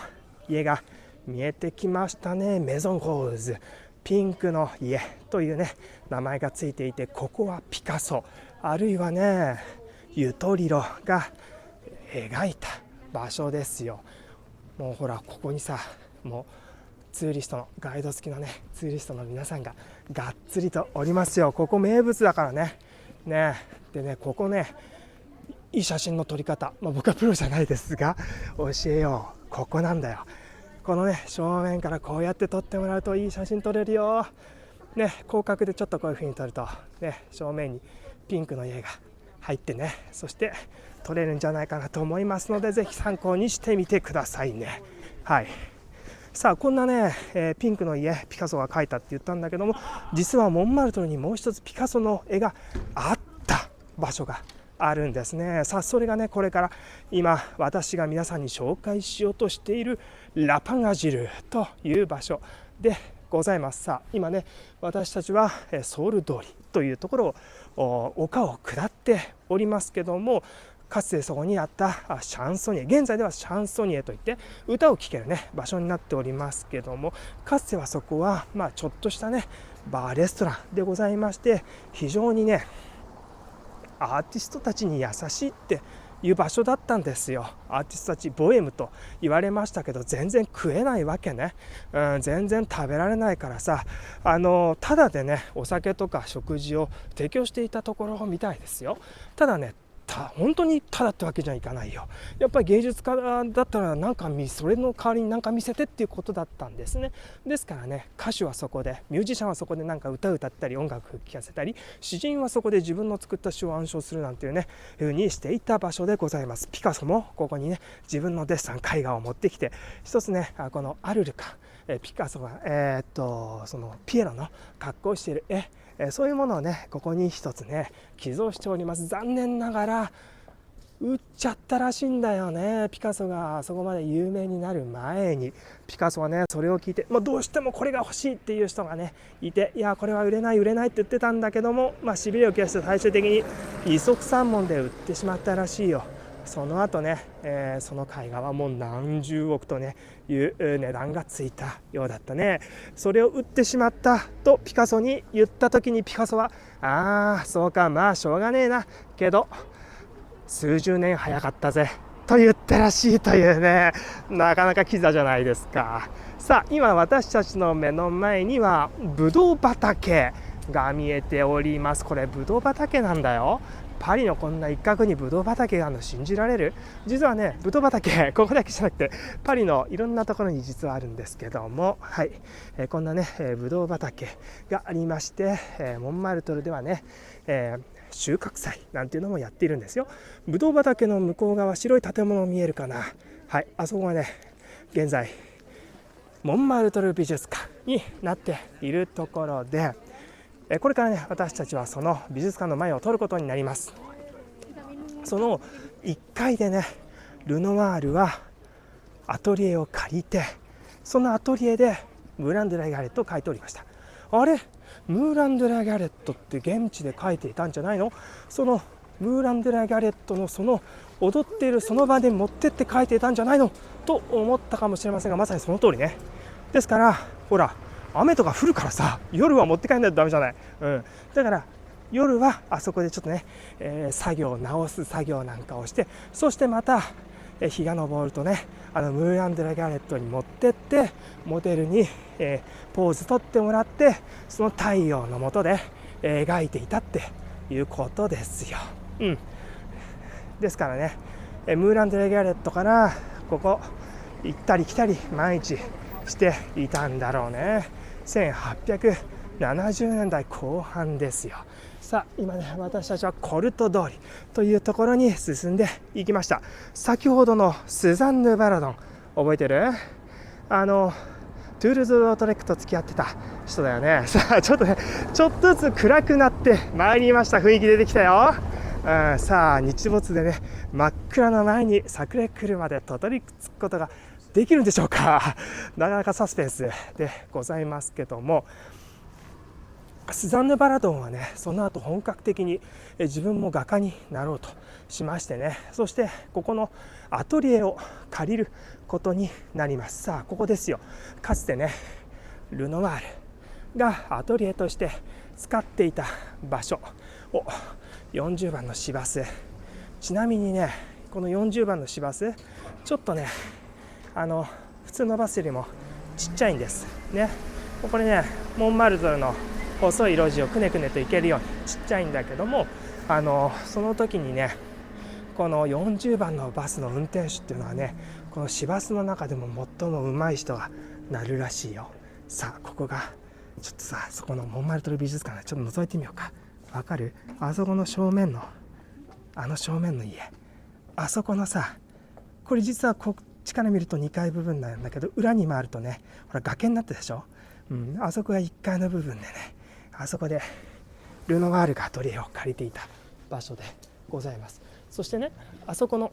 家が見えてきましたね。メゾンホーズ、ピンクの家というね名前がついていて、ここはピカソあるいはねユトリロが描いた場所ですよ。もうほらここにさ、もうツーリストのガイド付きのねツーリストの皆さんががっつりとおりますよ。ここ名物だからね。でねここねいい写真の撮り方、僕はプロじゃないですが教えよう。ここなんだよ。このね正面からこうやって撮ってもらうといい写真撮れるよね。広角でちょっとこういう風に撮るとね正面にピンクの家が入ってね、そして撮れるんじゃないかなと思いますので、ぜひ参考にしてみてくださいね。はい、さあこんなね、ピンクの家ピカソが描いたって言ったんだけども、実はモンマルトルにもう一つピカソの絵があった場所があるんですね。さあそれがねこれから今私が皆さんに紹介しようとしているラパンアジルという場所でございます。さあ今ね私たちはソウル通りというところを丘を下っておりますけども、かつてそこにあったシャンソニエ、現在ではシャンソニエといって歌を聴けるね場所になっておりますけども、かつてはそこはちょっとしたねバーレストランでございまして、非常にねアーティストたちに優しいっていう場所だったんですよ。アーティストたちボエムと言われましたけど、全然食えないわけね、全然食べられないからさ、ただでねお酒とか食事を提供していたところみたいですよ。ただね本当にただってわけじゃいかないよ。やっぱり芸術家だったらそれの代わりに何か見せてっていうことだったんですね。ですからね歌手はそこで、ミュージシャンはそこで歌を歌ったり音楽聴かせたり、詩人はそこで自分の作った詩を暗唱するなんていうね風にしていた場所でございます。ピカソもここにね自分のデッサン絵画を持ってきて、一つねこのアルルカ、ピカソがそのピエロの格好をしている絵、そういうものをねここに一つね寄贈しております。残念ながら売っちゃったらしいんだよね。ピカソがそこまで有名になる前に。ピカソはねそれを聞いて、どうしてもこれが欲しいっていう人がねいて、いやこれは売れないって言ってたんだけども、しびれを切らして最終的に二足三門で売ってしまったらしいよ。その後ね、その絵画はもう何十億とねいう値段がついたようだったね。それを売ってしまったとピカソに言った時に、ピカソはそうかしょうがねえなけど数十年早かったぜと言ったらしいというね、なかなかキザじゃないですか。さあ今私たちの目の前にはブドウ畑が見えております。これブドウ畑なんだよ。パリのこんな一角にブドウ畑があるの信じられる？実はねブドウ畑ここだけじゃなくてパリのいろんなところに実はあるんですけども、はい、こんなねブドウ畑がありまして、モンマルトルではね、収穫祭なんていうのもやっているんですよ。ブドウ畑の向こう側、白い建物見えるかな。はい、あそこがね現在モンマルトル美術館になっているところで、これからね私たちはその美術館の前を通ることになります。その1階でねルノワールはアトリエを借りて、そのアトリエでムーラン・ドゥ・ラ・ギャレットを描いておりました。あれ、ムーラン・ドゥ・ラ・ギャレットって現地で描いていたんじゃないの？そのムーラン・ドゥ・ラ・ギャレットのその踊っているその場で持ってって描いていたんじゃないのと思ったかもしれませんが、まさにその通りね。ですからほら雨とか降るからさ、夜は持って帰んないとダメじゃない、だから夜はあそこでちょっとね、作業直す作業なんかをして、そしてまた日が昇るとねムーラン・ドゥ・ラ・ギャレットに持ってってモデルに、ポーズ取ってもらって、その太陽の下で、描いていたっていうことですよ。ですからねムーラン・ドゥ・ラ・ギャレットからここ行ったり来たり毎日していたんだろうね。1870年代後半ですよ。さあ今ね私たちはコルト通りというところに進んでいきました。先ほどのスザンヌ・バラドン覚えてる？トゥール・ズ・ロートレックと付き合ってた人だよね。さあちょっとねちょっとずつ暗くなってまいりました。雰囲気出てきたよ。さあ日没でね真っ暗の前にサクレクルまでたどり着くことができるんでしょうか。なかなかサスペンスでございますけども、スザンヌ・バラドンはねその後本格的に自分も画家になろうとしましてね、そしてここのアトリエを借りることになります。さあここですよ。かつてねルノワールがアトリエとして使っていた場所を40番の市バス、ちなみにねこの40番の市バスちょっとね普通のバスよりもちっちゃいんですね。これねモンマルトルの細い路地をくねくねと行けるようにちっちゃいんだけども、その時にねこの40番のバスの運転手っていうのはねこの市バスの中でも最も上手い人がなるらしいよ。さあここがちょっとさ、そこのモンマルトル美術館でちょっと覗いてみようか。わかる？あそこの正面の正面の家、あそこのさ、これ実はこっちから見ると2階部分なんだけど、裏に回るとねほら崖になってるでしょ、あそこが1階の部分でね、あそこでルノワールがアトリエを借りていた場所でございます。そしてねあそこの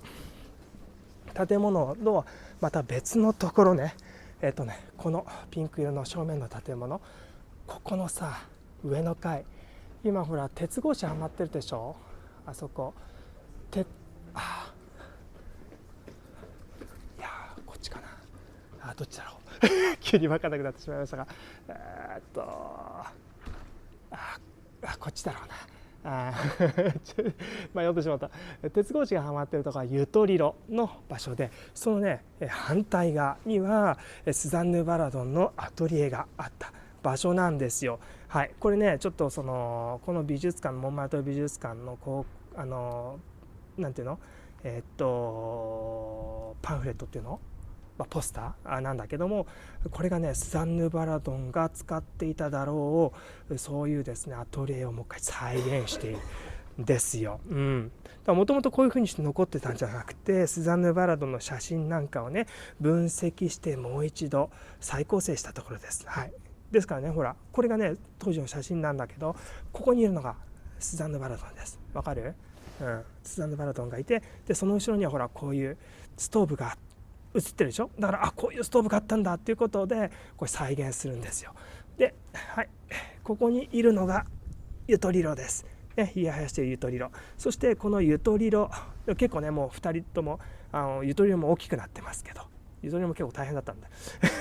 建物のまた別のところね、このピンク色の正面の建物、ここのさ上の階、今ほら鉄格子はまってるでしょ、あそこいやこっちかな、どっちだろう急に分からなくなってしまいましたが、こっちだろうな、迷ってしまった。鉄格子がはまっているところはユトリロの場所で、そのね反対側にはスザンヌ・バラドンのアトリエがあった場所なんですよ。はい、これねちょっとこの美術館、モンマルトル美術館のなんていうの、パンフレットっていうの、ポスターなんだけども、これがねスザンヌ・バラドンが使っていただろうそういうですねアトリエをもう一回再現しているんですよ。もともとこういうふうにして残ってたんじゃなくて、スザンヌ・バラドンの写真なんかをね分析してもう一度再構成したところです。はい、ですからねほらこれがね当時の写真なんだけど、ここにいるのがスザンヌ・バラドンです。わかる？スザンヌ・バラドンがいて、でその後ろにはほらこういうストーブが映ってるでしょ。だからこういうストーブがあったんだっていうことでこれ再現するんですよ。で、はい、ここにいるのがユトリロです。家生やしているユトリロ。そしてこのユトリロ、結構ねもう2人ともユトリロも大きくなってますけど、ユトリロも結構大変だったんだ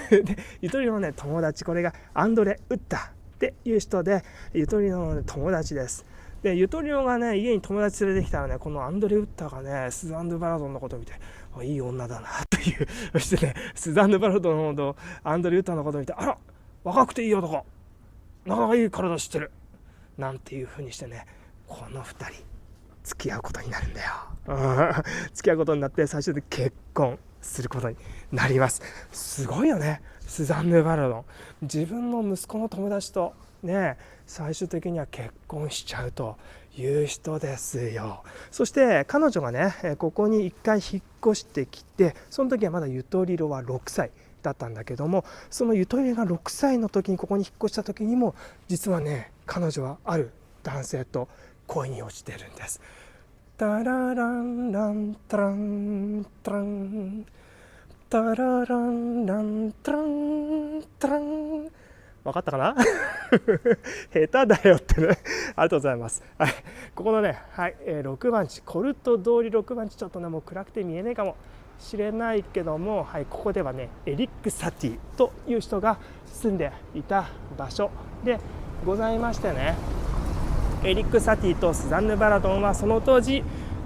でユトリロのね友達、これがアンドレ・ウッタっていう人で、ユトリロの、友達です。でユトリロがね家に友達連れてきたらね、このアンドレ・ウッタがねスザンヌ・バラドンのことを見ていい女だなという、そしてねスザンヌ・バラドンのアンドレ・ウッタのことを見て、あら若くていい男、なかなかいい体してるなんていう風にしてね、この2人付き合うことになるんだよ。付き合うことになって最終的に結婚することになります。すごいよね、スザンヌ・バラドン。自分の息子の友達とね最終的には結婚しちゃうという人ですよ。そして彼女がねここに1回引っ越してきて、その時はまだゆとりろは6歳だったんだけども、そのゆとりろが6歳の時にここに引っ越した時にも実はね彼女はある男性と恋に落ちてるんです。タラランランタランタランタラランランタランタラン、分かったかな下手だよってねありがとうございます、はい、ここのね、はい6番地コルト通り6番地、ちょっとねもう暗くて見えないかもしれないけども、はい、ここではねエリック・サティという人が住んでいた場所でございましてね、エリック・サティとスザンヌ・バラドンはその当時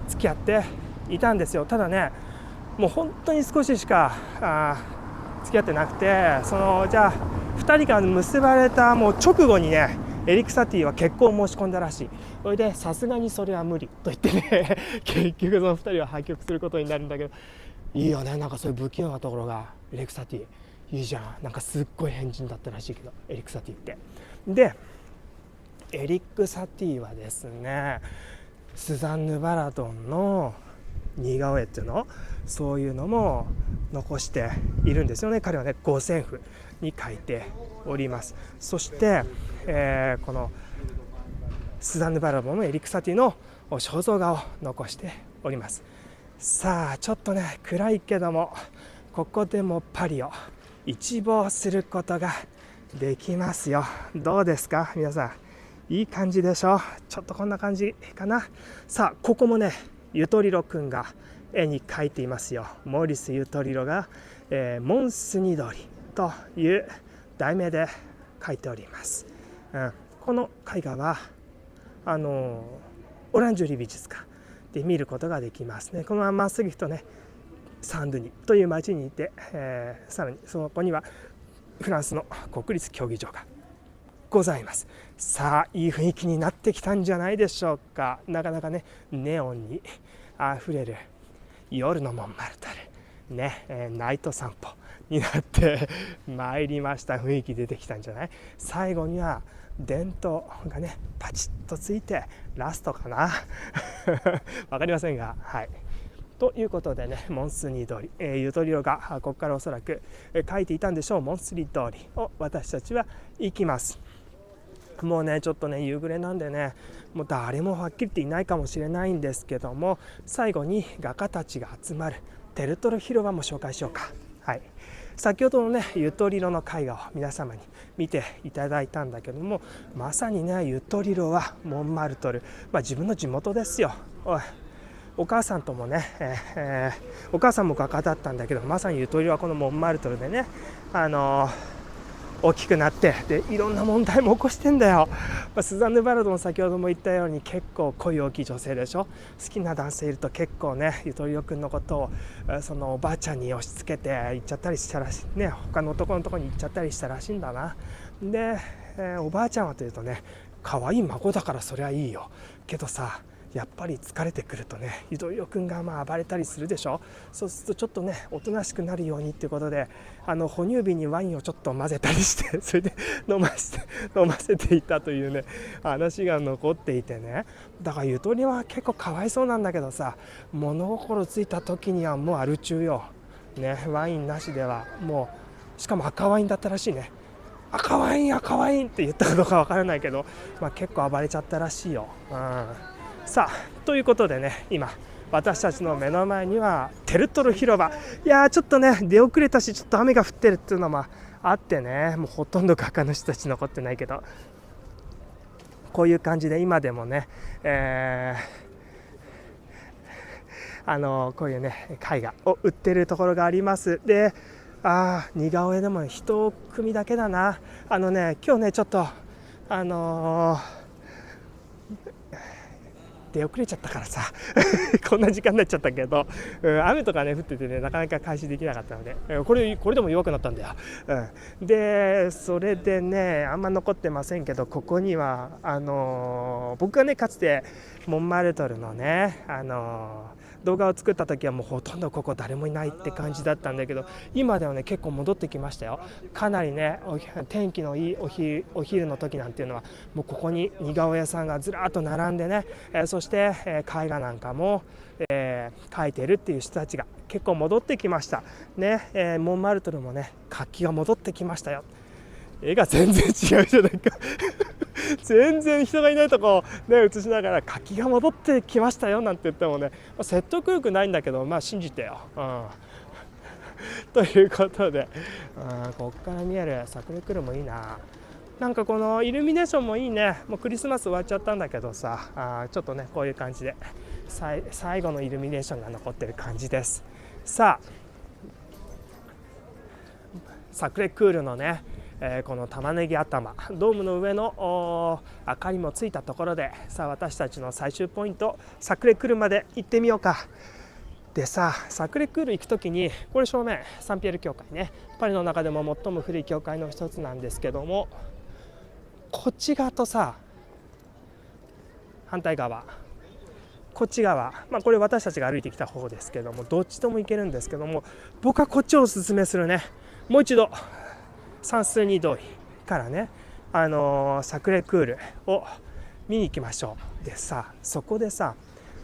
付き合っていたんですよ。ただねもう本当に少ししか付き合ってなくて、じゃあ2人が結ばれたもう直後にねエリック・サティは結婚を申し込んだらしい。それでさすがにそれは無理と言ってね結局その2人は破局することになるんだけど、いいよね、なんかそういう不器用なところがエリック・サティいいじゃん。なんかすっごい変人だったらしいけどエリック・サティってで、エリック・サティはですねスザンヌ・バラドンの似顔絵っていうのそういうのも残しているんですよね。彼はね五線譜に書いております。そして、このスザンヌ・バラドンのエリック・サティの肖像画を残しております。さあちょっとね暗いけどもここでもパリを一望することができますよ。どうですか皆さん、いい感じでしょ。ちょっとこんな感じかな。さあここもねゆとりろくんが絵に描いていますよ。モーリス・ゆとりろが、モンスニドリという題名で描いております、この絵画はオランジュリ美術館で見ることができますね。このまままっすぐ行くとねサンドゥニという町にいて、さらにそこにはフランスの国立競技場がございます。さあいい雰囲気になってきたんじゃないでしょうか。なかなかねネオンにあふれる夜のモンマルトルね、ナイト散歩になってまいりました。雰囲気出てきたんじゃない。最後には電灯がねパチッとついてラストかなわかりませんが、はいということでねモンスニー通り、ゆとりろがここからおそらく書いていたんでしょう。モンスニー通りを私たちは行きます。もうねちょっとね夕暮れなんでねもう誰もはっきり言っていないかもしれないんですけども、最後に画家たちが集まるテルトロ広場も紹介しようか。はい、先ほどのねゆとりろの絵画を皆様に見ていただいたんだけども、まさにねゆとりろはモンマルトル、自分の地元ですよ。お母さんともね、お母さんも画家だったんだけど、まさにゆとりろはこのモンマルトルでね大きくなってでいろんな問題も起こしてんだよ。スザンヌ・バラドン先ほども言ったように結構恋大きい女性でしょ。好きな男性いると結構ねゆとりろくんのことをそのおばあちゃんに押し付けて行っちゃったりしたらしいね。他の男のところに行っちゃったりしたらしいんだな。で、おばあちゃんはというとね可愛い孫だからそりゃいいよけどさ、やっぱり疲れてくるとねゆとりろくんが暴れたりするでしょ。そうするとちょっとねおとなしくなるようにっていうことで哺乳瓶にワインをちょっと混ぜたりしてそれで飲ませていたというね話が残っていてね。だからゆとりは結構かわいそうなんだけどさ、物心ついた時にはもうアル中よ、ね、ワインなしではもう、しかも赤ワインだったらしいね。赤ワインって言ったかどうかわからないけど、結構暴れちゃったらしいよ。さあということでね今私たちの目の前にはテルトル広場。いやーちょっとね出遅れたしちょっと雨が降ってるっていうのもあってね、もうほとんど画家の人たち残ってないけど、こういう感じで今でもね、こういうね絵画を売ってるところがあります。で似顔絵でも一組だけだな。今日ねちょっと出遅れちゃったからさこんな時間になっちゃったけど、雨とかね降っててねなかなか開始できなかったので、これでも弱くなったんだよ。でそれでねあんま残ってませんけど、ここには僕がねかつてモンマルトルのね動画を作った時はもうほとんどここ誰もいないって感じだったんだけど、今ではね結構戻ってきましたよ。かなりね天気のいいお昼の時なんていうのはもうここに似顔絵屋さんがずらっと並んでね、そして、絵画なんかも、描いてるっていう人たちが結構戻ってきましたね。モンマルトルもね活気が戻ってきましたよ。絵が全然違うじゃないか全然人がいないとこを、ね、映しながら活気が戻ってきましたよなんて言ってもね、説得力ないんだけど、信じてよ、ということで、こっから見えるサクレクルもいいな。なんかこのイルミネーションもいいね。もうクリスマス終わっちゃったんだけどさ、ちょっとねこういう感じで最後のイルミネーションが残ってる感じです。さあサクレクールのね、この玉ねぎ頭ドームの上の明かりもついたところで、さあ私たちの最終ポイントサクレクールまで行ってみようか。でさ、サクレクール行くときにこれ正面サンピエール教会ね、パリの中でも最も古い教会の一つなんですけども、こっち側とさ反対側こっち側、これ私たちが歩いてきた方ですけども、どっちとも行けるんですけども、僕はこっちをおすすめするね。もう一度サンスーニ通りからね、サクレクールを見に行きましょう。でさ、そこでさ、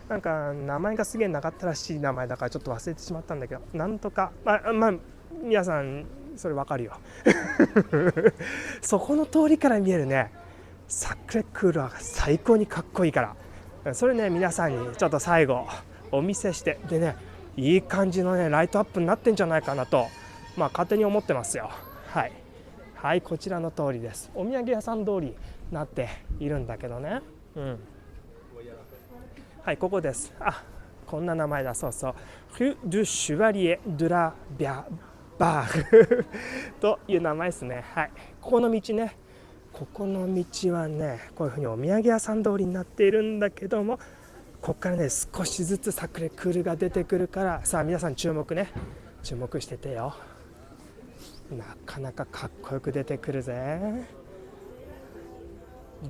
なんか名前がすげえなかったらしい名前だからちょっと忘れてしまったんだけど、なんとか皆さんそれわかるよそこの通りから見えるねサクレクールは最高にかっこいいから、それね皆さんにちょっと最後お見せして、でねいい感じのねライトアップになってんじゃないかなと勝手に思ってますよ。はい、こちらの通りです。お土産屋さん通りになっているんだけどね、はい、ここです。こんな名前だ。そうそう、Rue du Chevalier de la Barre という名前ですね。はい、ここの道ね、ここの道はねこういうふうにお土産屋さん通りになっているんだけども、ここからね少しずつサクレクールが出てくるから、さあ皆さん注目しててよ。なかなかかっこよく出てくるぜ。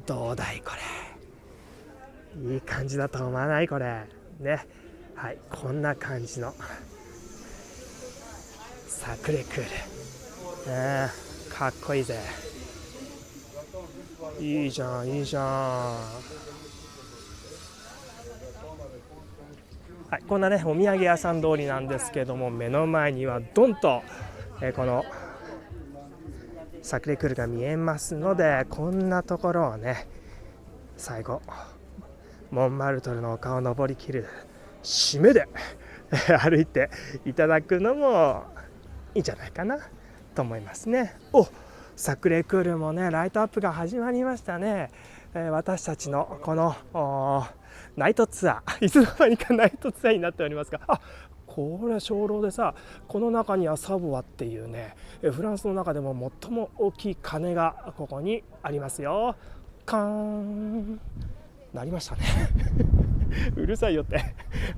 どうだいこれ、いい感じだと思わないこれね。はい、こんな感じのサクレクール、かっこいいぜ。いいじゃんいいじゃん。はい、こんなねお土産屋さん通りなんですけども、目の前にはドンと、このサクレクールが見えますので、こんなところをね最後モンマルトルの丘を登りきる締めで歩いていただくのもいいんじゃないかなと思いますね。サクレクールもねライトアップが始まりましたね。私たちのこのナイトツアー、いつの間にかナイトツアーになっておりますが、これは鐘楼でさ、この中にはサボワっていうねフランスの中でも最も大きい鐘がここにありますよ。カーンなりましたねうるさいよって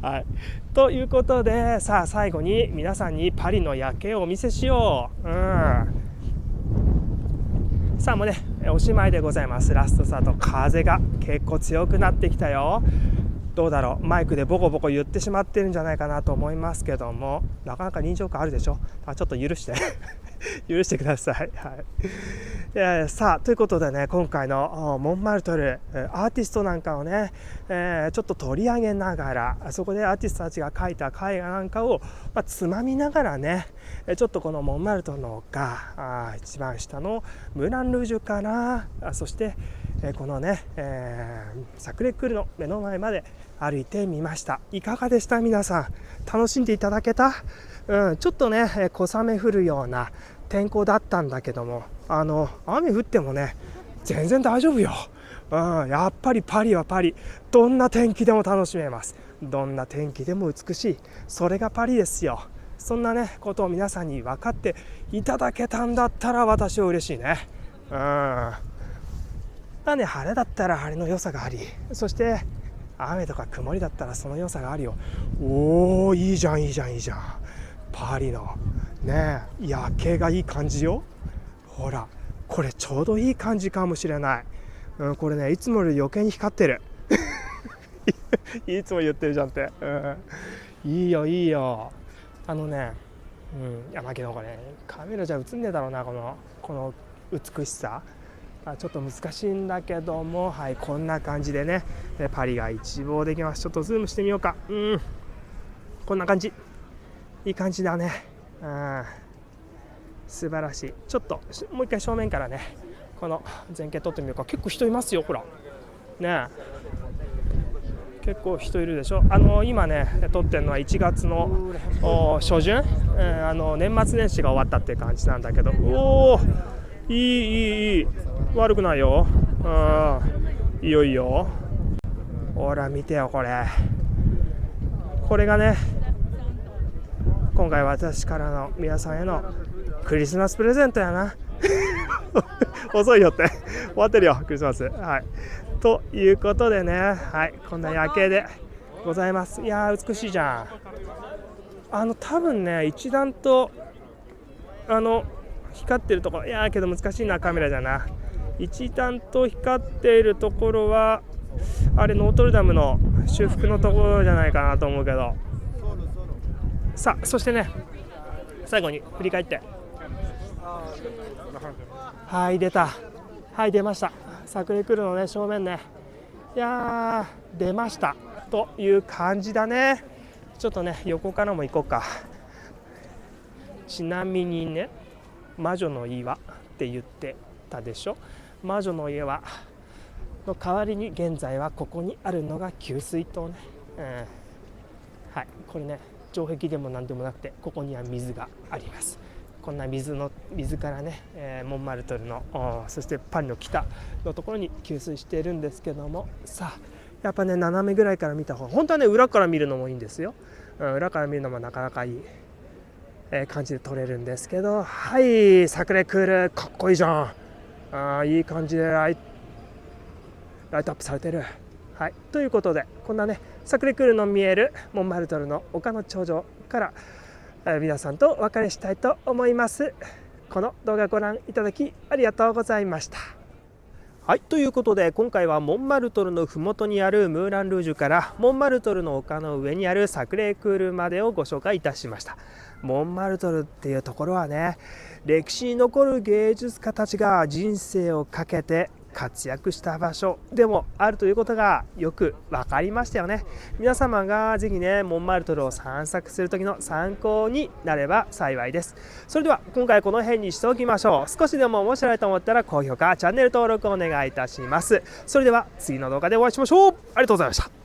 はい、ということでさあ最後に皆さんにパリの夜景をお見せしよう。さあもうねおしまいでございます。ラストスタート、風が結構強くなってきたよ。どうだろう、マイクでボコボコ言ってしまってるんじゃないかなと思いますけども、なかなか臨場感あるでしょ。ちょっと許して許してください。さあということでね、今回のモンマルトルアーティストなんかをね、ちょっと取り上げながら、そこでアーティストたちが描いた絵画なんかを、つまみながらね、ちょっとこのモンマルトルの丘、一番下のムーランルージュから、そしてこのね、サクレクールの目の前まで歩いてみました。いかがでした皆さん、楽しんでいただけた？ちょっとね小雨降るような天候だったんだけども、雨降ってもね全然大丈夫よ。やっぱりパリはパリ、どんな天気でも楽しめます。どんな天気でも美しい、それがパリですよ。そんなねことを皆さんに分かっていただけたんだったら私は嬉しいね。晴れだったら晴れの良さがあり、そして雨とか曇りだったらその良さがあるよ。いいじゃんいいじゃんいいじゃん。パリのね夜景がいい感じよ。ほらこれちょうどいい感じかもしれない。これねいつもより余計に光ってるいつも言ってるじゃんって、いいよいいよ。いやまあけどこれカメラじゃ映んねえだろうな、この美しさ。ちょっと難しいんだけども、はい、こんな感じでねパリが一望できます。ちょっとズームしてみようか。こんな感じ、いい感じだね。素晴らしい。ちょっともう一回正面からねこの前景撮ってみようか。結構人いますよ、ほらね。結構人いるでしょ。今ね撮ってるのは1月の初旬、年末年始が終わったっていう感じなんだけど、おーいい悪くないよ。いいよいいよ。ほら見てよ、これがね今回私からの皆さんへのクリスマスプレゼントやな遅いよって終わってるよクリスマス。はい、ということでね、はい、こんな夜景でございます。いやー美しいじゃん。多分ね一段と光ってるところ、いやーけど難しいな、カメラじゃな。一段と光っているところはあれノートルダムの修復のところじゃないかなと思うけど、さあそしてね最後に振り返って、はい出ました。サクレクルのね正面ね、いやー出ましたという感じだね。ちょっとね横からも行こうか。ちなみにね魔女の岩って言ってたでしょ。魔女の岩の代わりに現在はここにあるのが給水塔ね。はい、これね城壁でも何でもなくてここには水があります。こんな水からね、モンマルトルのそしてパリの北のところに給水しているんですけども、さあやっぱね斜めぐらいから見た方が、本当はね裏から見るのもいいんですよ。裏から見るのもなかなかいい感じで撮れるんですけど、はいサクレクールかっこいいじゃん。いい感じでライトアップされてる。はい、ということでこんなねサクレクールの見えるモンマルトルの丘の頂上から皆さんとお別れしたいと思います。この動画ご覧いただきありがとうございました。はい、ということで今回はモンマルトルのふもとにあるムーランルージュからモンマルトルの丘の上にあるサクレークールまでをご紹介いたしました。モンマルトルっていうところはね歴史に残る芸術家たちが人生をかけて活躍した場所でもあるということがよく分かりましたよね。皆様がぜひねモンマルトルを散策する時の参考になれば幸いです。それでは今回この辺にしておきましょう。少しでも面白いと思ったら高評価チャンネル登録お願いいたします。それでは次の動画でお会いしましょう。ありがとうございました。